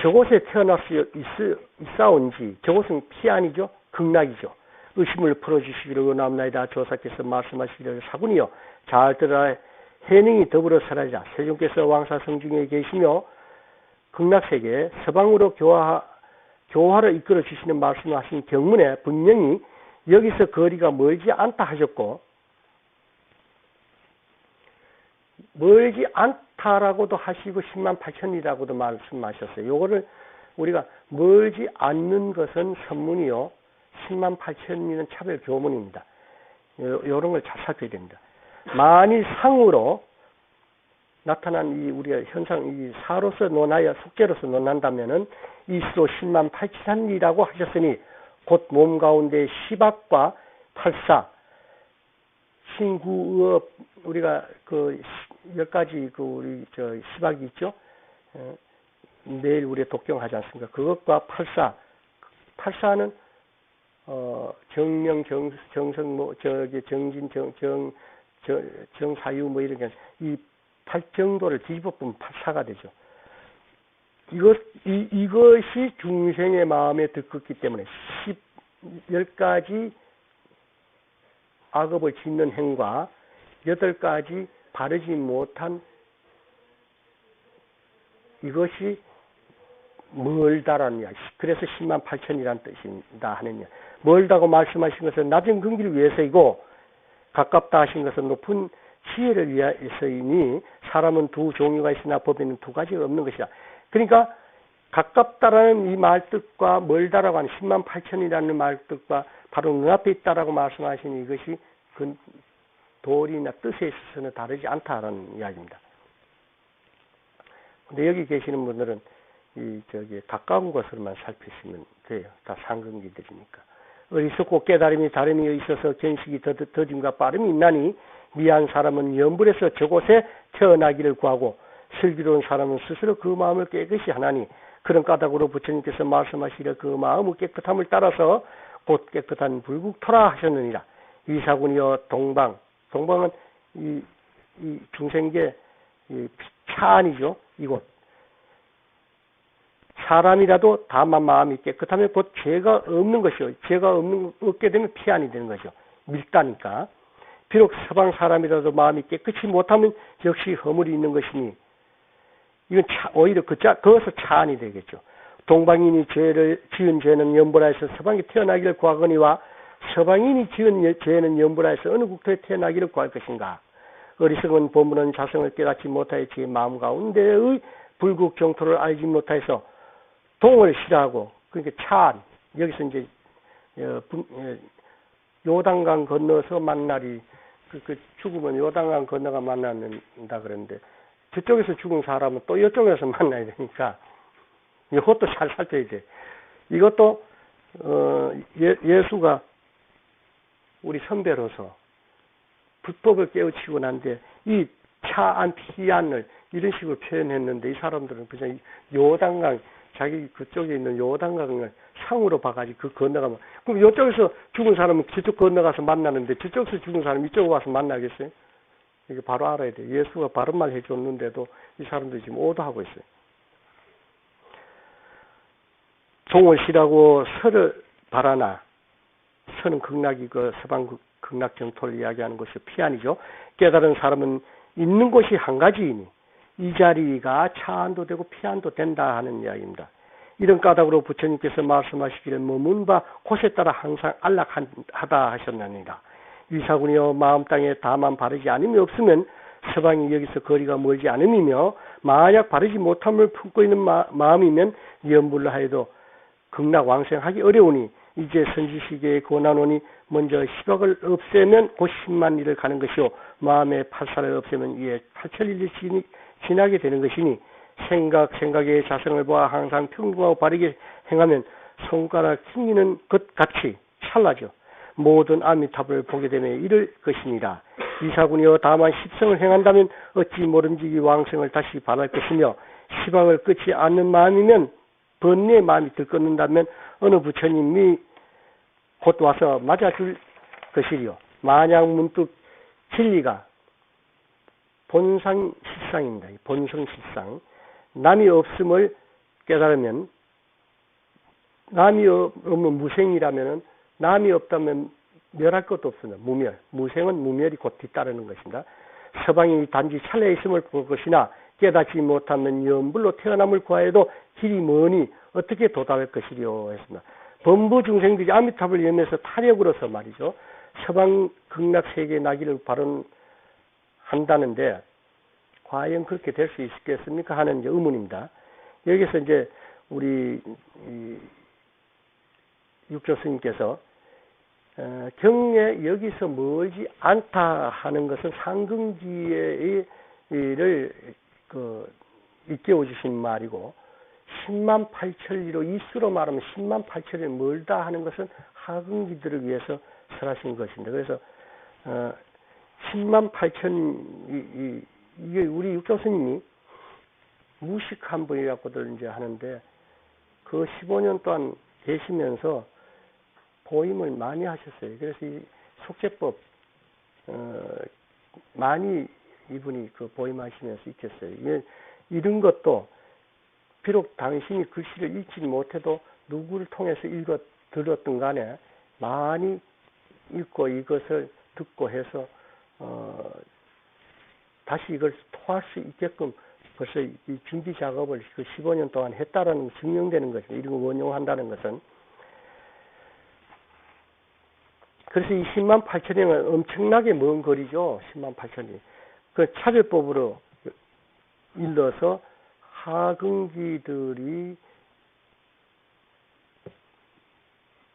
S1: 저곳에 태어날 수 있사온지, 저곳은 피안이죠, 극락이죠. 의심을 풀어주시기를 원합나이다. 조사께서 말씀하시기를, 사군이여 잘 들으라. 해능이 더불어 사라지라. 세종께서 왕사성중에 계시며 극락세계 서방으로 교화를 이끌어 주시는 말씀하신 경문에 분명히 여기서 거리가 멀지 않다 하셨고, 멀지 않다라고도 하시고 10만 8천이라고도 말씀하셨어요. 요거를 우리가 멀지 않는 것은 선문이요, 10만 8천이는 차별 교문입니다. 요런 걸 잘 살펴야 됩니다. 만일 상으로 나타난 이 우리가 현상, 이 사로서 논하여 숙제로서 논한다면은 이수로 10만 8천이라고 하셨으니, 곧 몸 가운데 시박과 팔사, 신구의업, 우리가 그 10가지 우리 시박이 있죠. 매일 우리가 독경하지 않습니까? 그것과 팔사는 정명, 정성, 정진, 정사유 뭐 이런 게 이 팔정도를 뒤집어 보면 팔사가 되죠. 이것이 중생의 마음에 들끓기 때문에 10가지 악업을 짓는 행과 8가지 바르지 못한 이것이 멀다라는 이야기. 그래서 108,000이라는 뜻이다 하는 이야기. 멀다고 말씀하신 것은 낮은 근기를 위해서이고 가깝다 하신 것은 높은 지혜를 위해서이니 사람은 두 종류가 있으나 법에는 2가지가 없는 것이다. 그러니까 가깝다라는 이 말뜻과 멀다라고 하는 108,000이라는 말뜻과 바로 눈앞에 있다라고 말씀하신 이것이 그 도리나 뜻에 있어서는 다르지 않다라는 이야기입니다. 근데 여기 계시는 분들은 가까운 것으로만 살피시면 돼요. 다 상근기들이니까. 어리석고 깨달음이 다름이 있어서 견식이 더딤과 빠름이 있나니 미한 사람은 염불에서 저곳에 태어나기를 구하고 슬기로운 사람은 스스로 그 마음을 깨끗이 하나니 그런 까닭으로 부처님께서 말씀하시려 그 마음의 깨끗함을 따라서 곧 깨끗한 불국토라 하셨느니라. 이사군이여 동방은 이 중생계 차안이죠. 이곳. 사람이라도 다만 마음이 깨끗하면 곧 죄가 없는 것이요. 죄가 없게 되면 피안이 되는 거죠. 밀다니까. 비록 서방 사람이라도 마음이 깨끗이 못하면 역시 허물이 있는 것이니 이건 오히려 거기서 차안이 되겠죠. 동방인이 지은 죄는 연보라에서 서방에 태어나기를 구하거니와 서방인이 지은 죄는 연보라에서 어느 국토에 태어나기를 구할 것인가. 어리석은 보물은 자성을 깨닫지 못하여 제 마음 가운데의 불국 정토를 알지 못하여서 동을 싫어하고 그러니까 차안 여기서 이제 요단강 건너서 만나리 그 죽으면 요단강 건너가 만난다 그러는데 저쪽에서 죽은 사람은 또 이쪽에서 만나야 되니까 이것도 잘 살펴야 돼. 이것도 예수가 우리 선배로서 불법을 깨우치고 난데 이 차안 피안을 이런 식으로 표현했는데 이 사람들은 그냥 요단강 자기 그쪽에 있는 요단강을 상으로 봐가지고 그 건너가면 그럼 이쪽에서 죽은 사람은 저쪽 건너가서 만나는데 저쪽에서 죽은 사람은 이쪽으로 와서 만나겠어요? 이게 바로 알아야 돼요. 예수가 바른 말 해줬는데도 이 사람들이 지금 오도하고 있어요. 종을 싫어하고 설을 바라나 설은 극락이 그 서방 극락 정토를 이야기하는 것이 피안이죠. 깨달은 사람은 있는 곳이 한 가지이니 이 자리가 차안도 되고 피안도 된다 하는 이야기입니다. 이런 까닭으로 부처님께서 말씀하시기를 머문 바 곳에 따라 항상 안락하다 하셨나니라. 위사군이여 마음 땅에 다만 바르지 않음이 없으면 서방이 여기서 거리가 멀지 않음이며 만약 바르지 못함을 품고 있는 마음이면 염불로 하여도 극락 왕생하기 어려우니 이제 선지시계에 권하노니 먼저 시박을 없애면 곧 10만 리를 가는 것이요 마음의 팔사를 없애면 이에 8,000리를 지나게 되는 것이니 생각에 자성을 보아 항상 평등하고 바르게 행하면 손가락 튕기는 것 같이 찰나죠. 모든 아미타불을 보게 되면 이를 것이니라. 이사군이여 다만 십성을 행한다면 어찌 모름지기 왕생을 다시 바랄 것이며 시방을 끊지 않는 마음이면 번뇌의 마음이 들끓는다면 어느 부처님이 곧 와서 맞아줄 것이리요. 만약 문득 진리가 본상실상입니다. 본성실상 남이 없음을 깨달으면 남이 없으면 무생이라면 남이 없다면 멸할 것도 없습니다. 무멸. 무생은 무멸이 곧 뒤따르는 것입니다. 서방이 단지 찰나에 있음을 볼 것이나 깨닫지 못하면 염불로 태어남을 구하여도 길이 머니 어떻게 도달할 것이리요 했습니다. 범부 중생들이 아미타불 염에서 타력으로서 말이죠. 서방 극락 세계에 나기를 발언한다는데 과연 그렇게 될 수 있겠습니까? 하는 이제 의문입니다. 여기서 이제 우리 육조 스님께서 경에 여기서 멀지 않다 하는 것은 상근기를 일깨워 주신 말이고 108,000리로 이수로 말하면 108,000리 멀다 하는 것은 하근기들을 위해서 설하신 것입니다. 그래서 108,000 이게 우리 육조 스님이 무식한 분이라고들 이제 하는데 그 15년 동안 되시면서 보임을 많이 하셨어요. 그래서 이 속죄법 많이 이분이 그 보임하시면서 익혔어요. 이런 것도 비록 당신이 글씨를 읽지 못해도 누구를 통해서 들었든 간에 많이 읽고 이것을 듣고 해서 다시 이걸 토할 수 있게끔 벌써 이 준비 작업을 그 15년 동안 했다라는 증명되는 것입니다. 이런 거 원용한다는 것은. 그래서 이 10만 8천형은 엄청나게 먼 거리죠. 10만 8천이. 그 차별법으로 일러서 하근기들이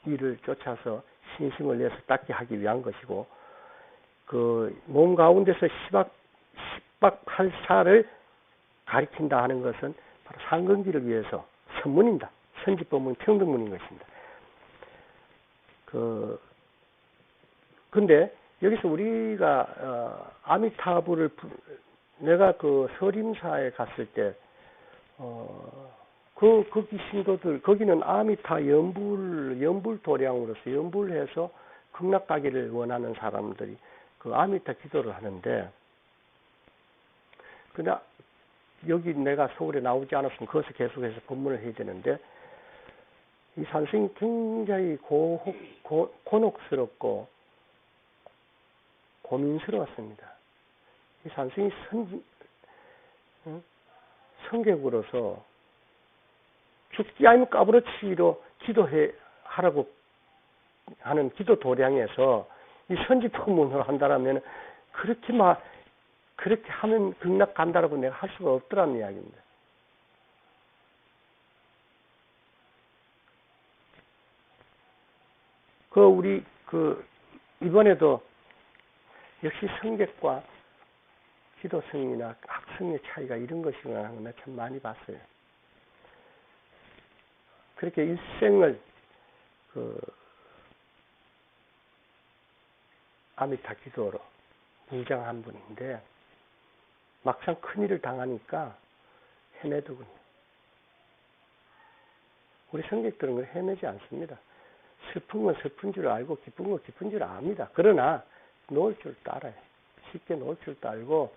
S1: 이를 쫓아서 신심을 내서 닦게 하기 위한 것이고, 그 몸 가운데서 십박팔사를 가리킨다 하는 것은 바로 상근기를 위해서 선문입니다. 선지법문 평등문인 것입니다. 근데 여기서 우리가 아미타불을 내가 그 서림사에 갔을 때 거기 신도들 거기는 아미타 연불 도량으로서 연불해서 극락 가기를 원하는 사람들이 그 아미타 기도를 하는데, 그러나 여기 내가 서울에 나오지 않았으면 거기서 계속해서 법문을 해야 되는데, 이 산승이 굉장히 곤혹스럽고 고민스러웠습니다. 이 산승이 성객으로서 죽지 않으면 까부러치기로 기도하라고 하는 기도 도량에서 이 선지법문을 한다라면 그렇게 하면 극락 간다라고 내가 할 수가 없더라는 이야기입니다. 우리 이번에도 역시 성객과 기도성이나 학성의 차이가 이런 것이구나 하는 걸 참 많이 봤어요. 그렇게 일생을 아미타 기도로 무장한 분인데 막상 큰일을 당하니까 헤매더군요. 우리 성객들은 그걸 헤매지 않습니다. 슬픈 건 슬픈 줄 알고 기쁜 건 기쁜 줄 압니다. 그러나 놓을 줄 알아요. 쉽게 놓을 줄도 알고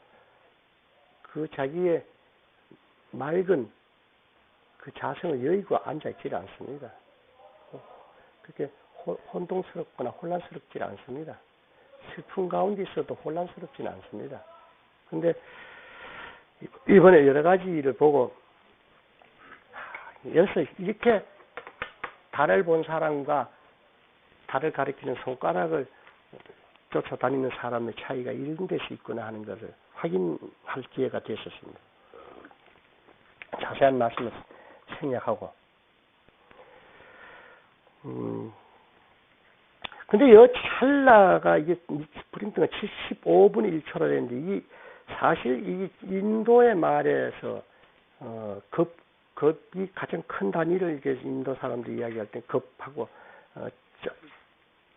S1: 그 자기의 맑은 그 자성을 여의고 앉아있지 않습니다. 그렇게 혼동스럽거나 혼란스럽지 않습니다. 슬픈 가운데 있어도 혼란스럽지는 않습니다. 근데 이번에 여러 가지 일을 보고 여기서 이렇게 달을 본 사람과 달을 가리키는 손가락을 쫓아다니는 사람의 차이가 이런 데서 있구나 하는 것을 확인할 기회가 됐었습니다. 자세한 말씀을 생략하고. 근데 이 찰나가 이게 프린트가 75분의 1초라 되는데 사실 이 인도의 말에서 급이 가장 큰 단위를 이렇게 인도 사람들이 이야기할 때 급하고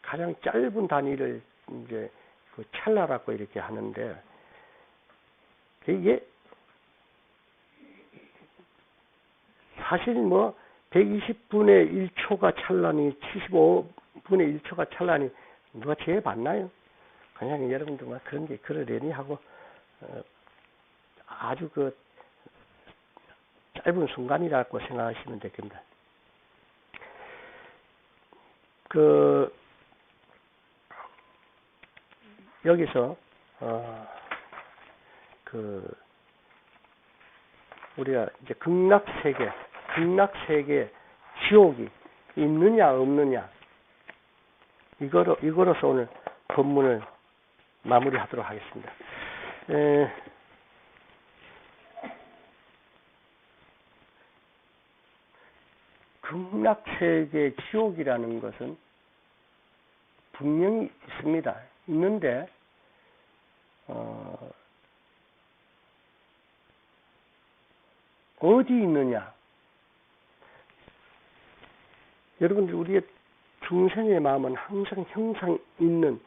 S1: 가장 짧은 단위를 이제 그 찰나라고 이렇게 하는데, 이게 사실 120분의 1초가 찰나니 75분의 1초가 찰나니 누가 제일 맞나요? 그냥 여러분들 그런 게 그러려니 하고 아주 짧은 순간이라고 생각하시면 되겠습니다. 여기서 우리가 이제 극락 세계 지옥이 있느냐 없느냐 이거로서 오늘 본문을 마무리하도록 하겠습니다. 극락 세계 지옥이라는 것은 분명히 있습니다. 있는데 어디 있느냐? 여러분들 우리의 중생의 마음은 항상 있는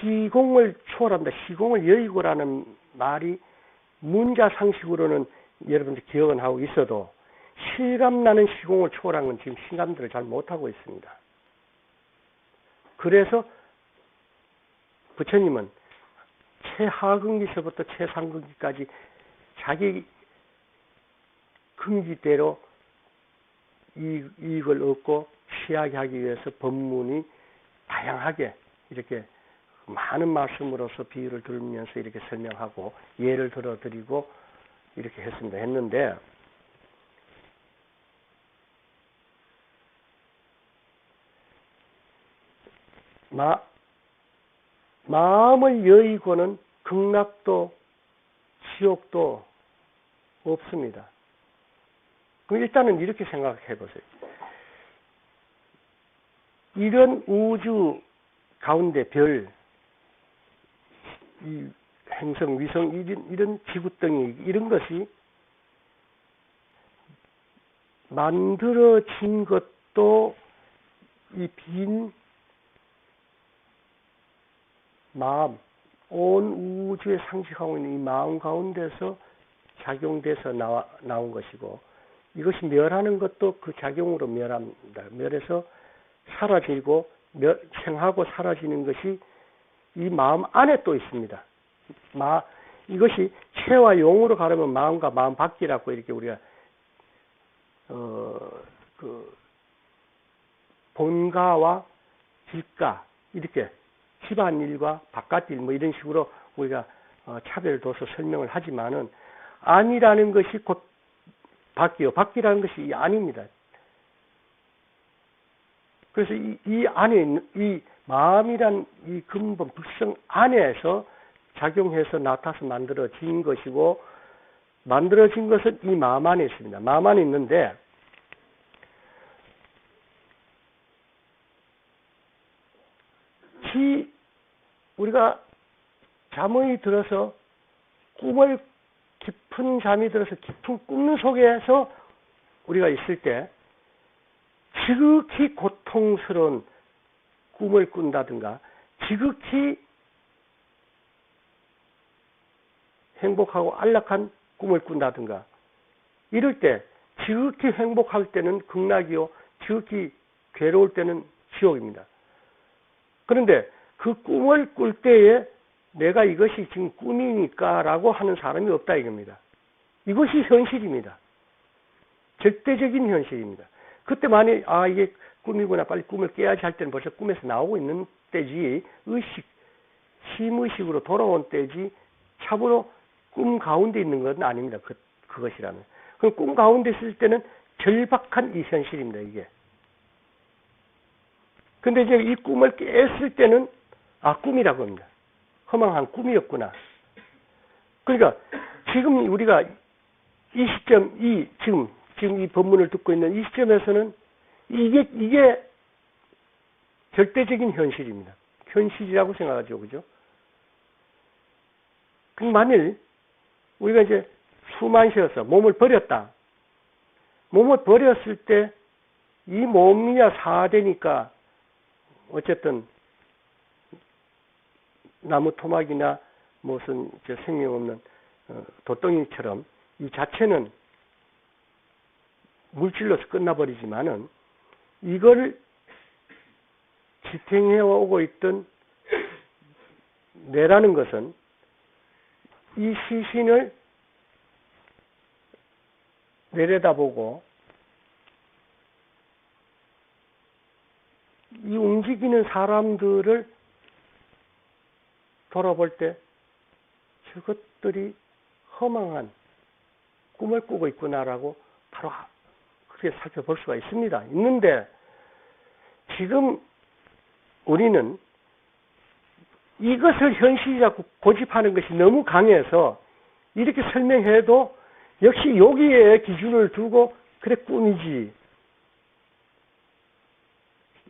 S1: 시공을 초월한다. 시공을 여의고라는 말이 문자 상식으로는 여러분들 기억은 하고 있어도 실감나는 시공을 초월한 건 지금 실감들을 잘 못하고 있습니다. 그래서 부처님은 최하근기서부터 최상근기까지 자기 근기대로 이익을 얻고 취하게 하기 위해서 법문이 다양하게 이렇게 많은 말씀으로서 비유를 들으면서 이렇게 설명하고 예를 들어드리고 이렇게 했는데 마음을 여의고는 극락도 지옥도 없습니다. 그럼 일단은 이렇게 생각해 보세요. 이런 우주 가운데 별, 이 행성, 위성, 이런 지구덩이, 이런 것이 만들어진 것도 이 빈 마음, 온 우주에 상식하고 있는 이 마음 가운데서 작용돼서 나온 것이고, 이것이 멸하는 것도 그 작용으로 멸합니다. 멸해서 사라지고, 생하고 사라지는 것이 이 마음 안에 또 있습니다. 이것이 체와 용으로 가르면 마음과 마음 밖이라고 이렇게 우리가, 본가와 뒷가, 이렇게 집안일과 바깥일 뭐 이런 식으로 우리가 차별을 둬서 설명을 하지만은 안이라는 것이 곧 밖이요. 밖이라는 것이 안입니다. 그래서 이 안에 있는 이 마음이란 이 근본 불성 안에서 작용해서 나타나서 만들어진 것이고, 만들어진 것은 이 마음 안에 있습니다. 마음 안에 있는데 우리가 잠이 들어서 깊은 잠이 들어서 깊은 꿈 속에서 우리가 있을 때 지극히 고통스러운 꿈을 꾼다든가 지극히 행복하고 안락한 꿈을 꾼다든가 이럴 때 지극히 행복할 때는 극락이요, 지극히 괴로울 때는 지옥입니다. 그런데 그 꿈을 꿀 때에 내가 이것이 지금 꿈이니까 라고 하는 사람이 없다 이겁니다. 이것이 현실입니다. 절대적인 현실입니다. 그때 만약 이게 꿈이구나, 빨리 꿈을 깨야지 할 때는 벌써 꿈에서 나오고 있는 때지, 심의식으로 돌아온 때지 참으로 꿈 가운데 있는 건 아닙니다. 그것이라면. 그럼 꿈 가운데 있을 때는 절박한 이 현실입니다. 이게. 근데 이제 이 꿈을 깼을 때는 꿈이라고 합니다. 허망한 꿈이었구나. 그러니까 지금 우리가 이 시점, 지금 이 법문을 듣고 있는 이 시점에서는 이게 절대적인 현실입니다. 현실이라고 생각하죠. 그죠? 그럼 만일 우리가 이제 숨만 쉬어서 몸을 버렸다. 몸을 버렸을 때 이 몸이야 사되니까 어쨌든 나무 토막이나 무슨 생명 없는 돛덩이처럼 이 자체는 물질로서 끝나버리지만은 이걸 지탱해 오고 있던 뇌라는 것은 이 시신을 내려다보고 이 움직이는 사람들을 돌아볼 때 저것들이 허망한 꿈을 꾸고 있구나라고 바로 그렇게 살펴볼 수가 있습니다. 있는데 지금 우리는 이것을 현실이라고 고집하는 것이 너무 강해서 이렇게 설명해도 역시 여기에 기준을 두고 그래 꿈이지.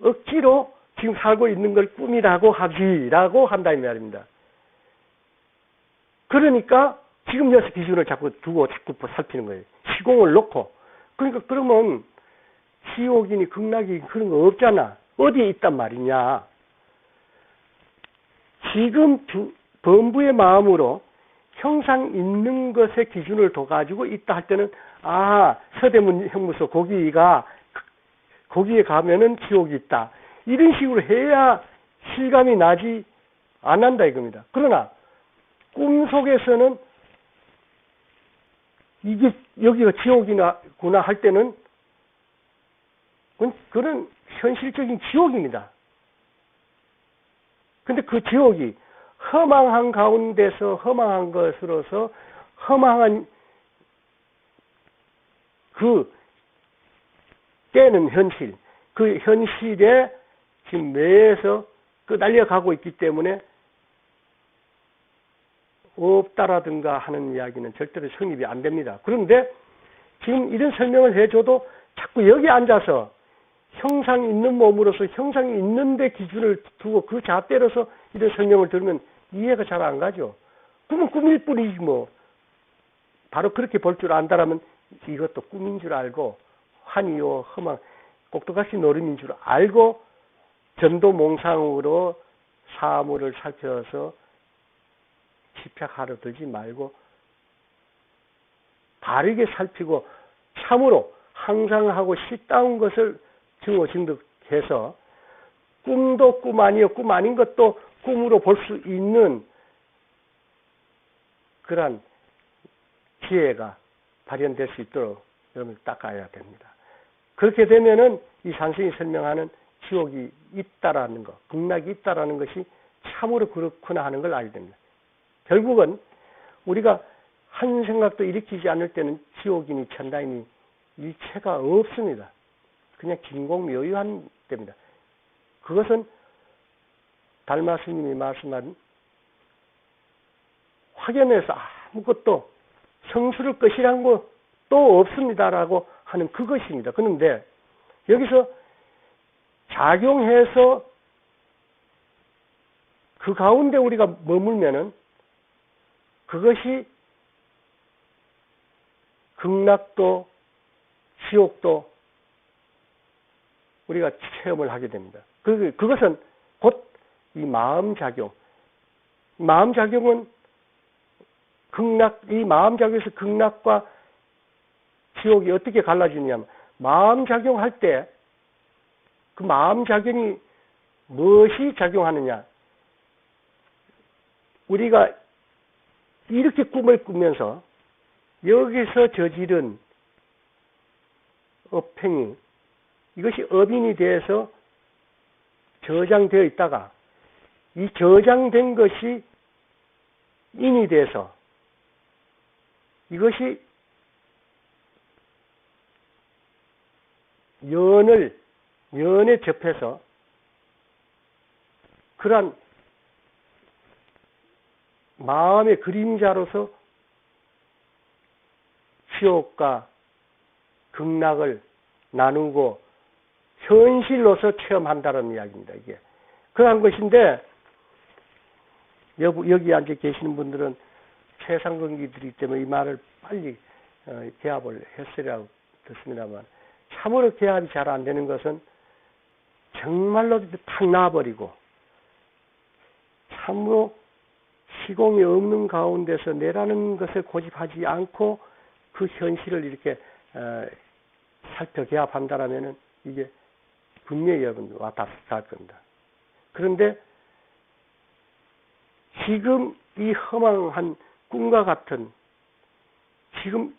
S1: 억지로 지금 살고 있는 걸 꿈이라고 하지라고 한다 이 말입니다. 그러니까 지금 여기서 기준을 자꾸 두고 자꾸 살피는 거예요. 시공을 놓고. 그러니까 그러면 지옥이니 극락이니 그런 거 없잖아. 어디에 있단 말이냐. 지금 범부의 마음으로 형상 있는 것에 기준을 둬가지고 있다 할 때는 서대문 형무소 거기에 가면은 지옥이 있다. 이런 식으로 해야 실감이 나지 않는다 이겁니다. 그러나 꿈속에서는 이게 여기가 지옥이구나 할 때는 그런 현실적인 지옥입니다. 근데 그 지옥이 허망한 가운데서 허망한 것으로서 허망한 그 깨는 현실, 그 현실에 지금 매에서 날려가고 있기 때문에 없다라든가 하는 이야기는 절대로 성립이 안 됩니다. 그런데 지금 이런 설명을 해줘도 자꾸 여기 앉아서 형상이 있는 몸으로서 형상이 있는데 기준을 두고 그 잣대로서 이런 설명을 들으면 이해가 잘 안 가죠. 꿈은 꿈일 뿐이지 뭐. 바로 그렇게 볼 줄 안다라면 이것도 꿈인 줄 알고 환희요 허망 꼭두각시 노름인 줄 알고 전도몽상으로 사물을 살펴서 집착하러 들지 말고 바르게 살피고 참으로 항상하고 식다운 것을 증오증득해서 꿈도 꿈 아니요 꿈 아닌 것도 꿈으로 볼 수 있는 그러한 지혜가 발현될 수 있도록 여러분 닦아야 됩니다. 그렇게 되면은 이 산성이 설명하는 지옥이 있다라는 것, 극락이 있다라는 것이 참으로 그렇구나 하는 걸 알게 됩니다. 결국은 우리가 한 생각도 일으키지 않을 때는 지옥이니 천당이니 일체가 없습니다. 그냥 진공묘유한 때입니다. 그것은 달마 스님이 말씀한 확연해서 아무것도 성수를 것이란 것도 없습니다라고 하는 그것입니다. 그런데 여기서 작용해서 그 가운데 우리가 머물면은 그것이 극락도 지옥도 우리가 체험을 하게 됩니다. 그것은 곧 이 마음작용. 마음작용은 이 마음작용에서 극락과 지옥이 어떻게 갈라지냐면 마음작용할 때 그 마음작용이 무엇이 작용하느냐. 우리가 이렇게 꿈을 꾸면서 여기서 저지른 업행이 이것이 업인이 돼서 저장되어 있다가 이 저장된 것이 인이 돼서 이것이 연에 접해서 그러한 마음의 그림자로서 지옥과 극락을 나누고 현실로서 체험한다는 이야기입니다. 이게 그러한 것인데 여기 앉아 계시는 분들은 최상근기들이기 때문에 이 말을 빨리 개합을 했으리라고 듣습니다만 참으로 개합이 잘 안 되는 것은 정말로 탁 놔버리고 참으로 시공이 없는 가운데서 내라는 것을 고집하지 않고 그 현실을 이렇게 살펴 개합한다라면은 이게 분명히 여러분 와닿을 겁니다. 그런데 지금 이 허망한 꿈과 같은 지금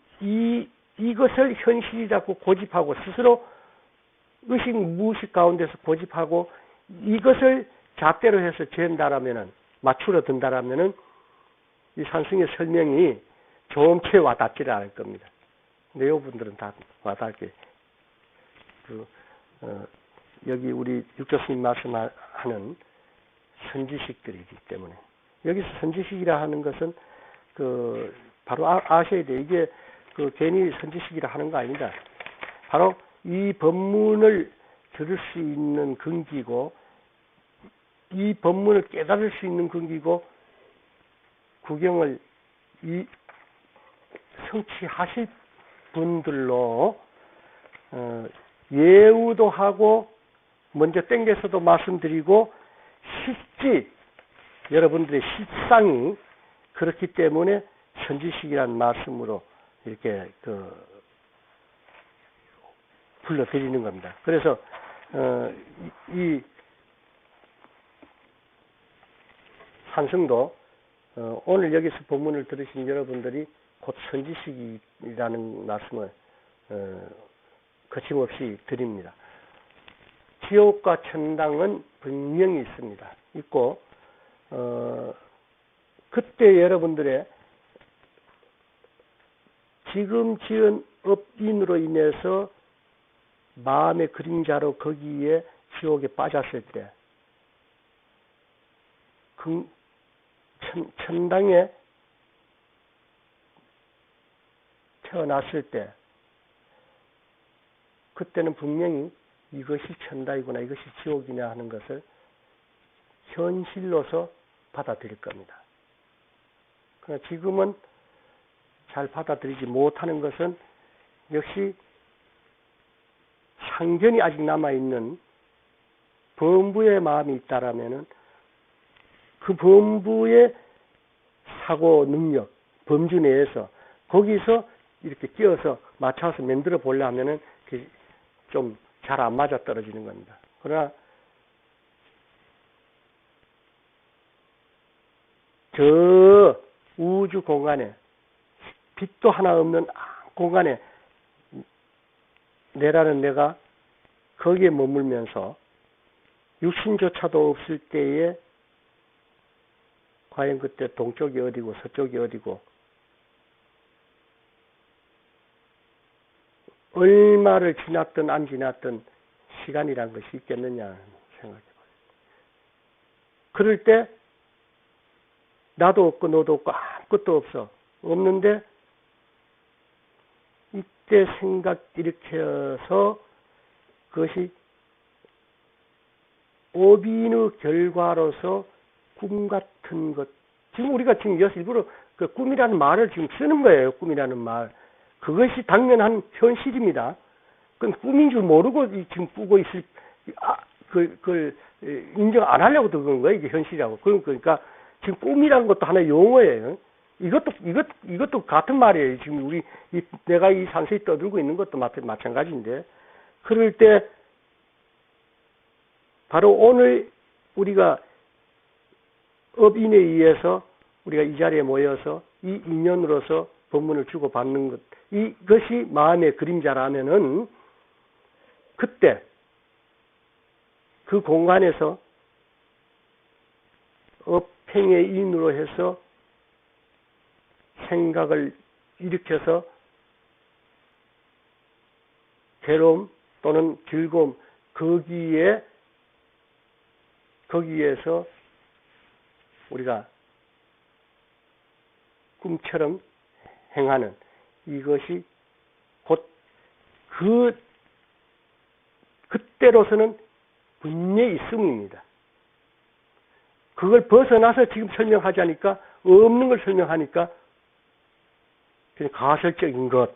S1: 이것을 현실이라고 고집하고 스스로 의식 무의식 가운데서 고집하고 이것을 잣대로 해서 재는다라면은 맞추러 든다라면은 이 산승의 설명이 좋게 와닿지를 않을 겁니다. 근데 여러분들은 다 와닿게 여기 우리 육조스님 말씀하는 선지식들이기 때문에 여기서 선지식이라 하는 것은 바로 아셔야 돼. 이게 괜히 선지식이라 하는 거 아닙니다. 바로 이 법문을 들을 수 있는 근기고 이 법문을 깨달을 수 있는 근기고 구경을 성취하실 분들로 예우도 하고 먼저 땡겨서도 말씀드리고 실지 여러분들의 실상이 그렇기 때문에 선지식이라는 말씀으로 이렇게 불러들이는 겁니다. 그래서 이 산성도 오늘 여기서 본문을 들으신 여러분들이 곧 선지식이라는 말씀을 거침없이 드립니다. 지옥과 천당은 분명히 있습니다. 있고 그때 여러분들의 지금 지은 업인으로 인해서 마음의 그림자로 거기에 지옥에 빠졌을 때 천당에 태어났을 때 그때는 분명히 이것이 천당이구나 이것이 지옥이냐 하는 것을 현실로서 받아들일 겁니다. 그러나 지금은 잘 받아들이지 못하는 것은 역시 상견이 아직 남아있는 범부의 마음이 있다라면은 그 범부의 사고 능력, 범주 내에서 거기서 이렇게 끼어서 맞춰서 만들어 보려면은 좀 잘 안 맞아 떨어지는 겁니다. 그러나 저 우주 공간에 빛도 하나 없는 공간에 내라는 내가 거기에 머물면서 육신조차도 없을 때에 과연 그때 동쪽이 어디고 서쪽이 어디고 얼마를 지났든 안 지났든 시간이란 것이 있겠느냐 생각해 봐요. 그럴 때 나도 없고 너도 없고 아무것도 없어. 없는데 이때 생각 일으켜서 그것이 업인의 결과로서 꿈 같은 것. 지금 우리가 지금 일부러 그 꿈이라는 말을 지금 쓰는 거예요. 꿈이라는 말. 그것이 당연한 현실입니다. 그건 꿈인 줄 모르고 지금 꾸고 있을, 그걸 인정 안 하려고 그런 거예요. 이게 현실이라고. 그러니까 지금 꿈이라는 것도 하나의 용어예요. 이것도 같은 말이에요. 지금 내가 이 산세에 떠들고 있는 것도 마찬가지인데. 그럴 때, 바로 오늘 우리가 업인에 의해서 우리가 이 자리에 모여서 이 인연으로서 법문을 주고받는 것, 이것이 마음의 그림자라면은 그때 그 공간에서 업행의 인으로 해서 생각을 일으켜서 괴로움 또는 즐거움 거기에서 우리가 꿈처럼 행하는 이것이 곧 그때로서는 분명히 있음입니다. 그걸 벗어나서 지금 설명하자니까 없는 걸 설명하니까 그냥 가설적인 것,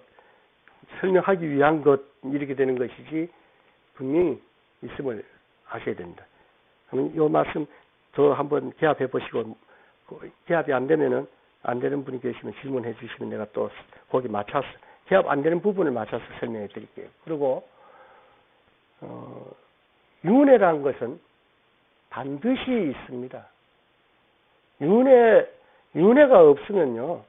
S1: 설명하기 위한 것 이렇게 되는 것이지 분명히 있음을 아셔야 됩니다. 그러면 이 말씀 더 한번 개합해 보시고 개합이 안 되면은 안 되는 분이 계시면 질문해 주시면 내가 또 거기 맞춰서 개합 안 되는 부분을 맞춰서 설명해 드릴게요. 그리고 윤회라는 것은 반드시 있습니다. 윤회가 없으면요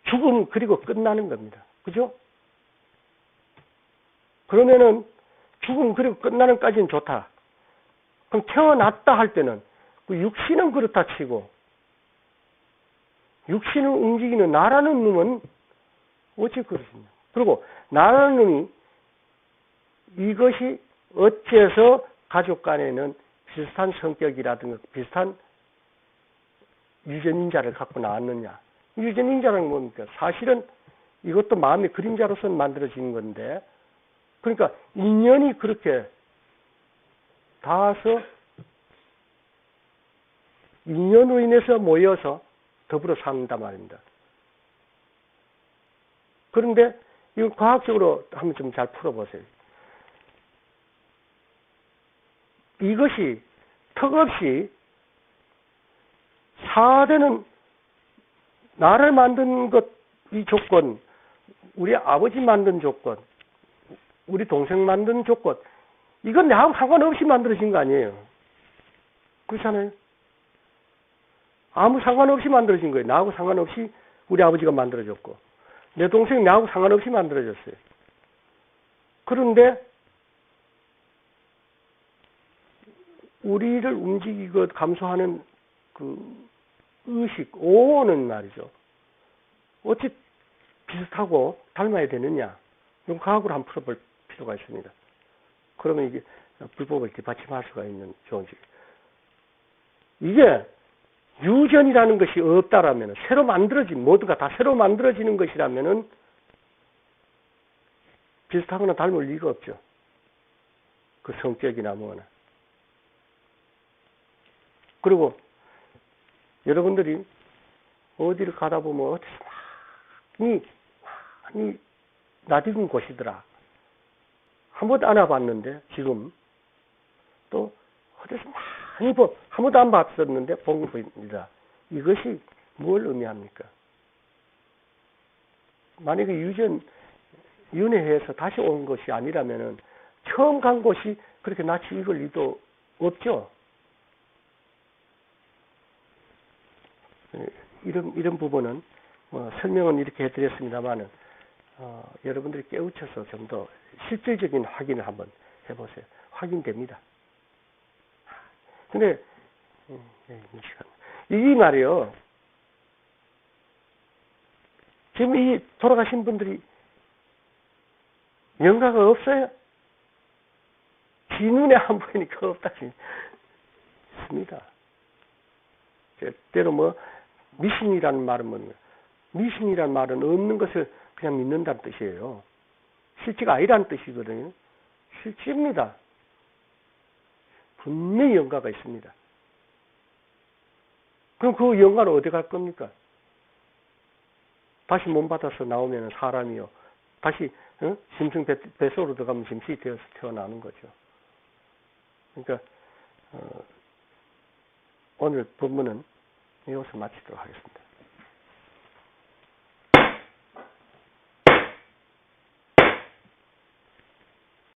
S1: 죽음 그리고 끝나는 겁니다. 그죠? 그러면은 죽음 그리고 끝나는 까지는 좋다. 그럼 태어났다 할 때는 그 육신은 그렇다 치고 육신을 움직이는 나라는 놈은 어찌 그렇습니까? 그리고 나라는 놈이 이것이 어째서 가족 간에는 비슷한 성격이라든가 비슷한 유전인자를 갖고 나왔느냐. 유전인자는 뭡니까? 사실은 이것도 마음의 그림자로서 만들어진 건데 그러니까 인연이 그렇게 닿아서 인연으로 인해서 모여서 더불어 산단 말입니다. 그런데 이거 과학적으로 한번 좀 잘 풀어보세요. 이것이 턱없이 사대는 나를 만든 것, 이 조건, 우리 아버지 만든 조건, 우리 동생 만든 조건, 이건 나하고 상관없이 만들어진 거 아니에요. 그렇잖아요. 아무 상관없이 만들어진 거예요. 나하고 상관없이 우리 아버지가 만들어줬고, 내 동생이 나하고 상관없이 만들어졌어요. 그런데 우리를 움직이고 감수하는 그 의식, 오는 말이죠. 어찌 비슷하고 닮아야 되느냐? 이건 과학으로 한번 풀어볼 필요가 있습니다. 그러면 이게 불법을 뒷받침할 수가 있는 좋은 식. 이게 유전이라는 것이 없다라면, 새로 만들어진, 모두가 다 새로 만들어지는 것이라면은 비슷하거나 닮을 리가 없죠. 그 성격이나 뭐나. 그리고 여러분들이 어디를 가다 보면 어디서 많이 낯익은 곳이더라. 한 번도 안 와봤는데 지금 또 어디서 많이 한 번도 안 봤었는데 본 겁니다. 이것이 뭘 의미합니까? 만약에 윤회해서 다시 온 것이 아니라면은 처음 간 곳이 그렇게 낯이 익을 리도 없죠. 이런 부분은 설명은 이렇게 해드렸습니다만은 여러분들이 깨우쳐서 좀 더 실질적인 확인을 한번 해보세요. 확인됩니다. 근데 이 말이요. 지금 이 돌아가신 분들이 영가가 없어요? 지 눈에 안 보이니까 없다. 있습니다. 때로 미신이라는 말은 뭐냐. 미신이라는 말은 없는 것을 그냥 믿는다는 뜻이에요. 실체가 아니라는 뜻이거든요. 실체입니다. 분명히 영가가 있습니다. 그럼 그 영가는 어디 갈 겁니까? 다시 몸 받아서 나오면 사람이요. 다시 짐승 뱃속으로 들어가면 짐승이 되어서 태어나는 거죠. 그러니까 오늘 본문은 이것을 마치도록 하겠습니다.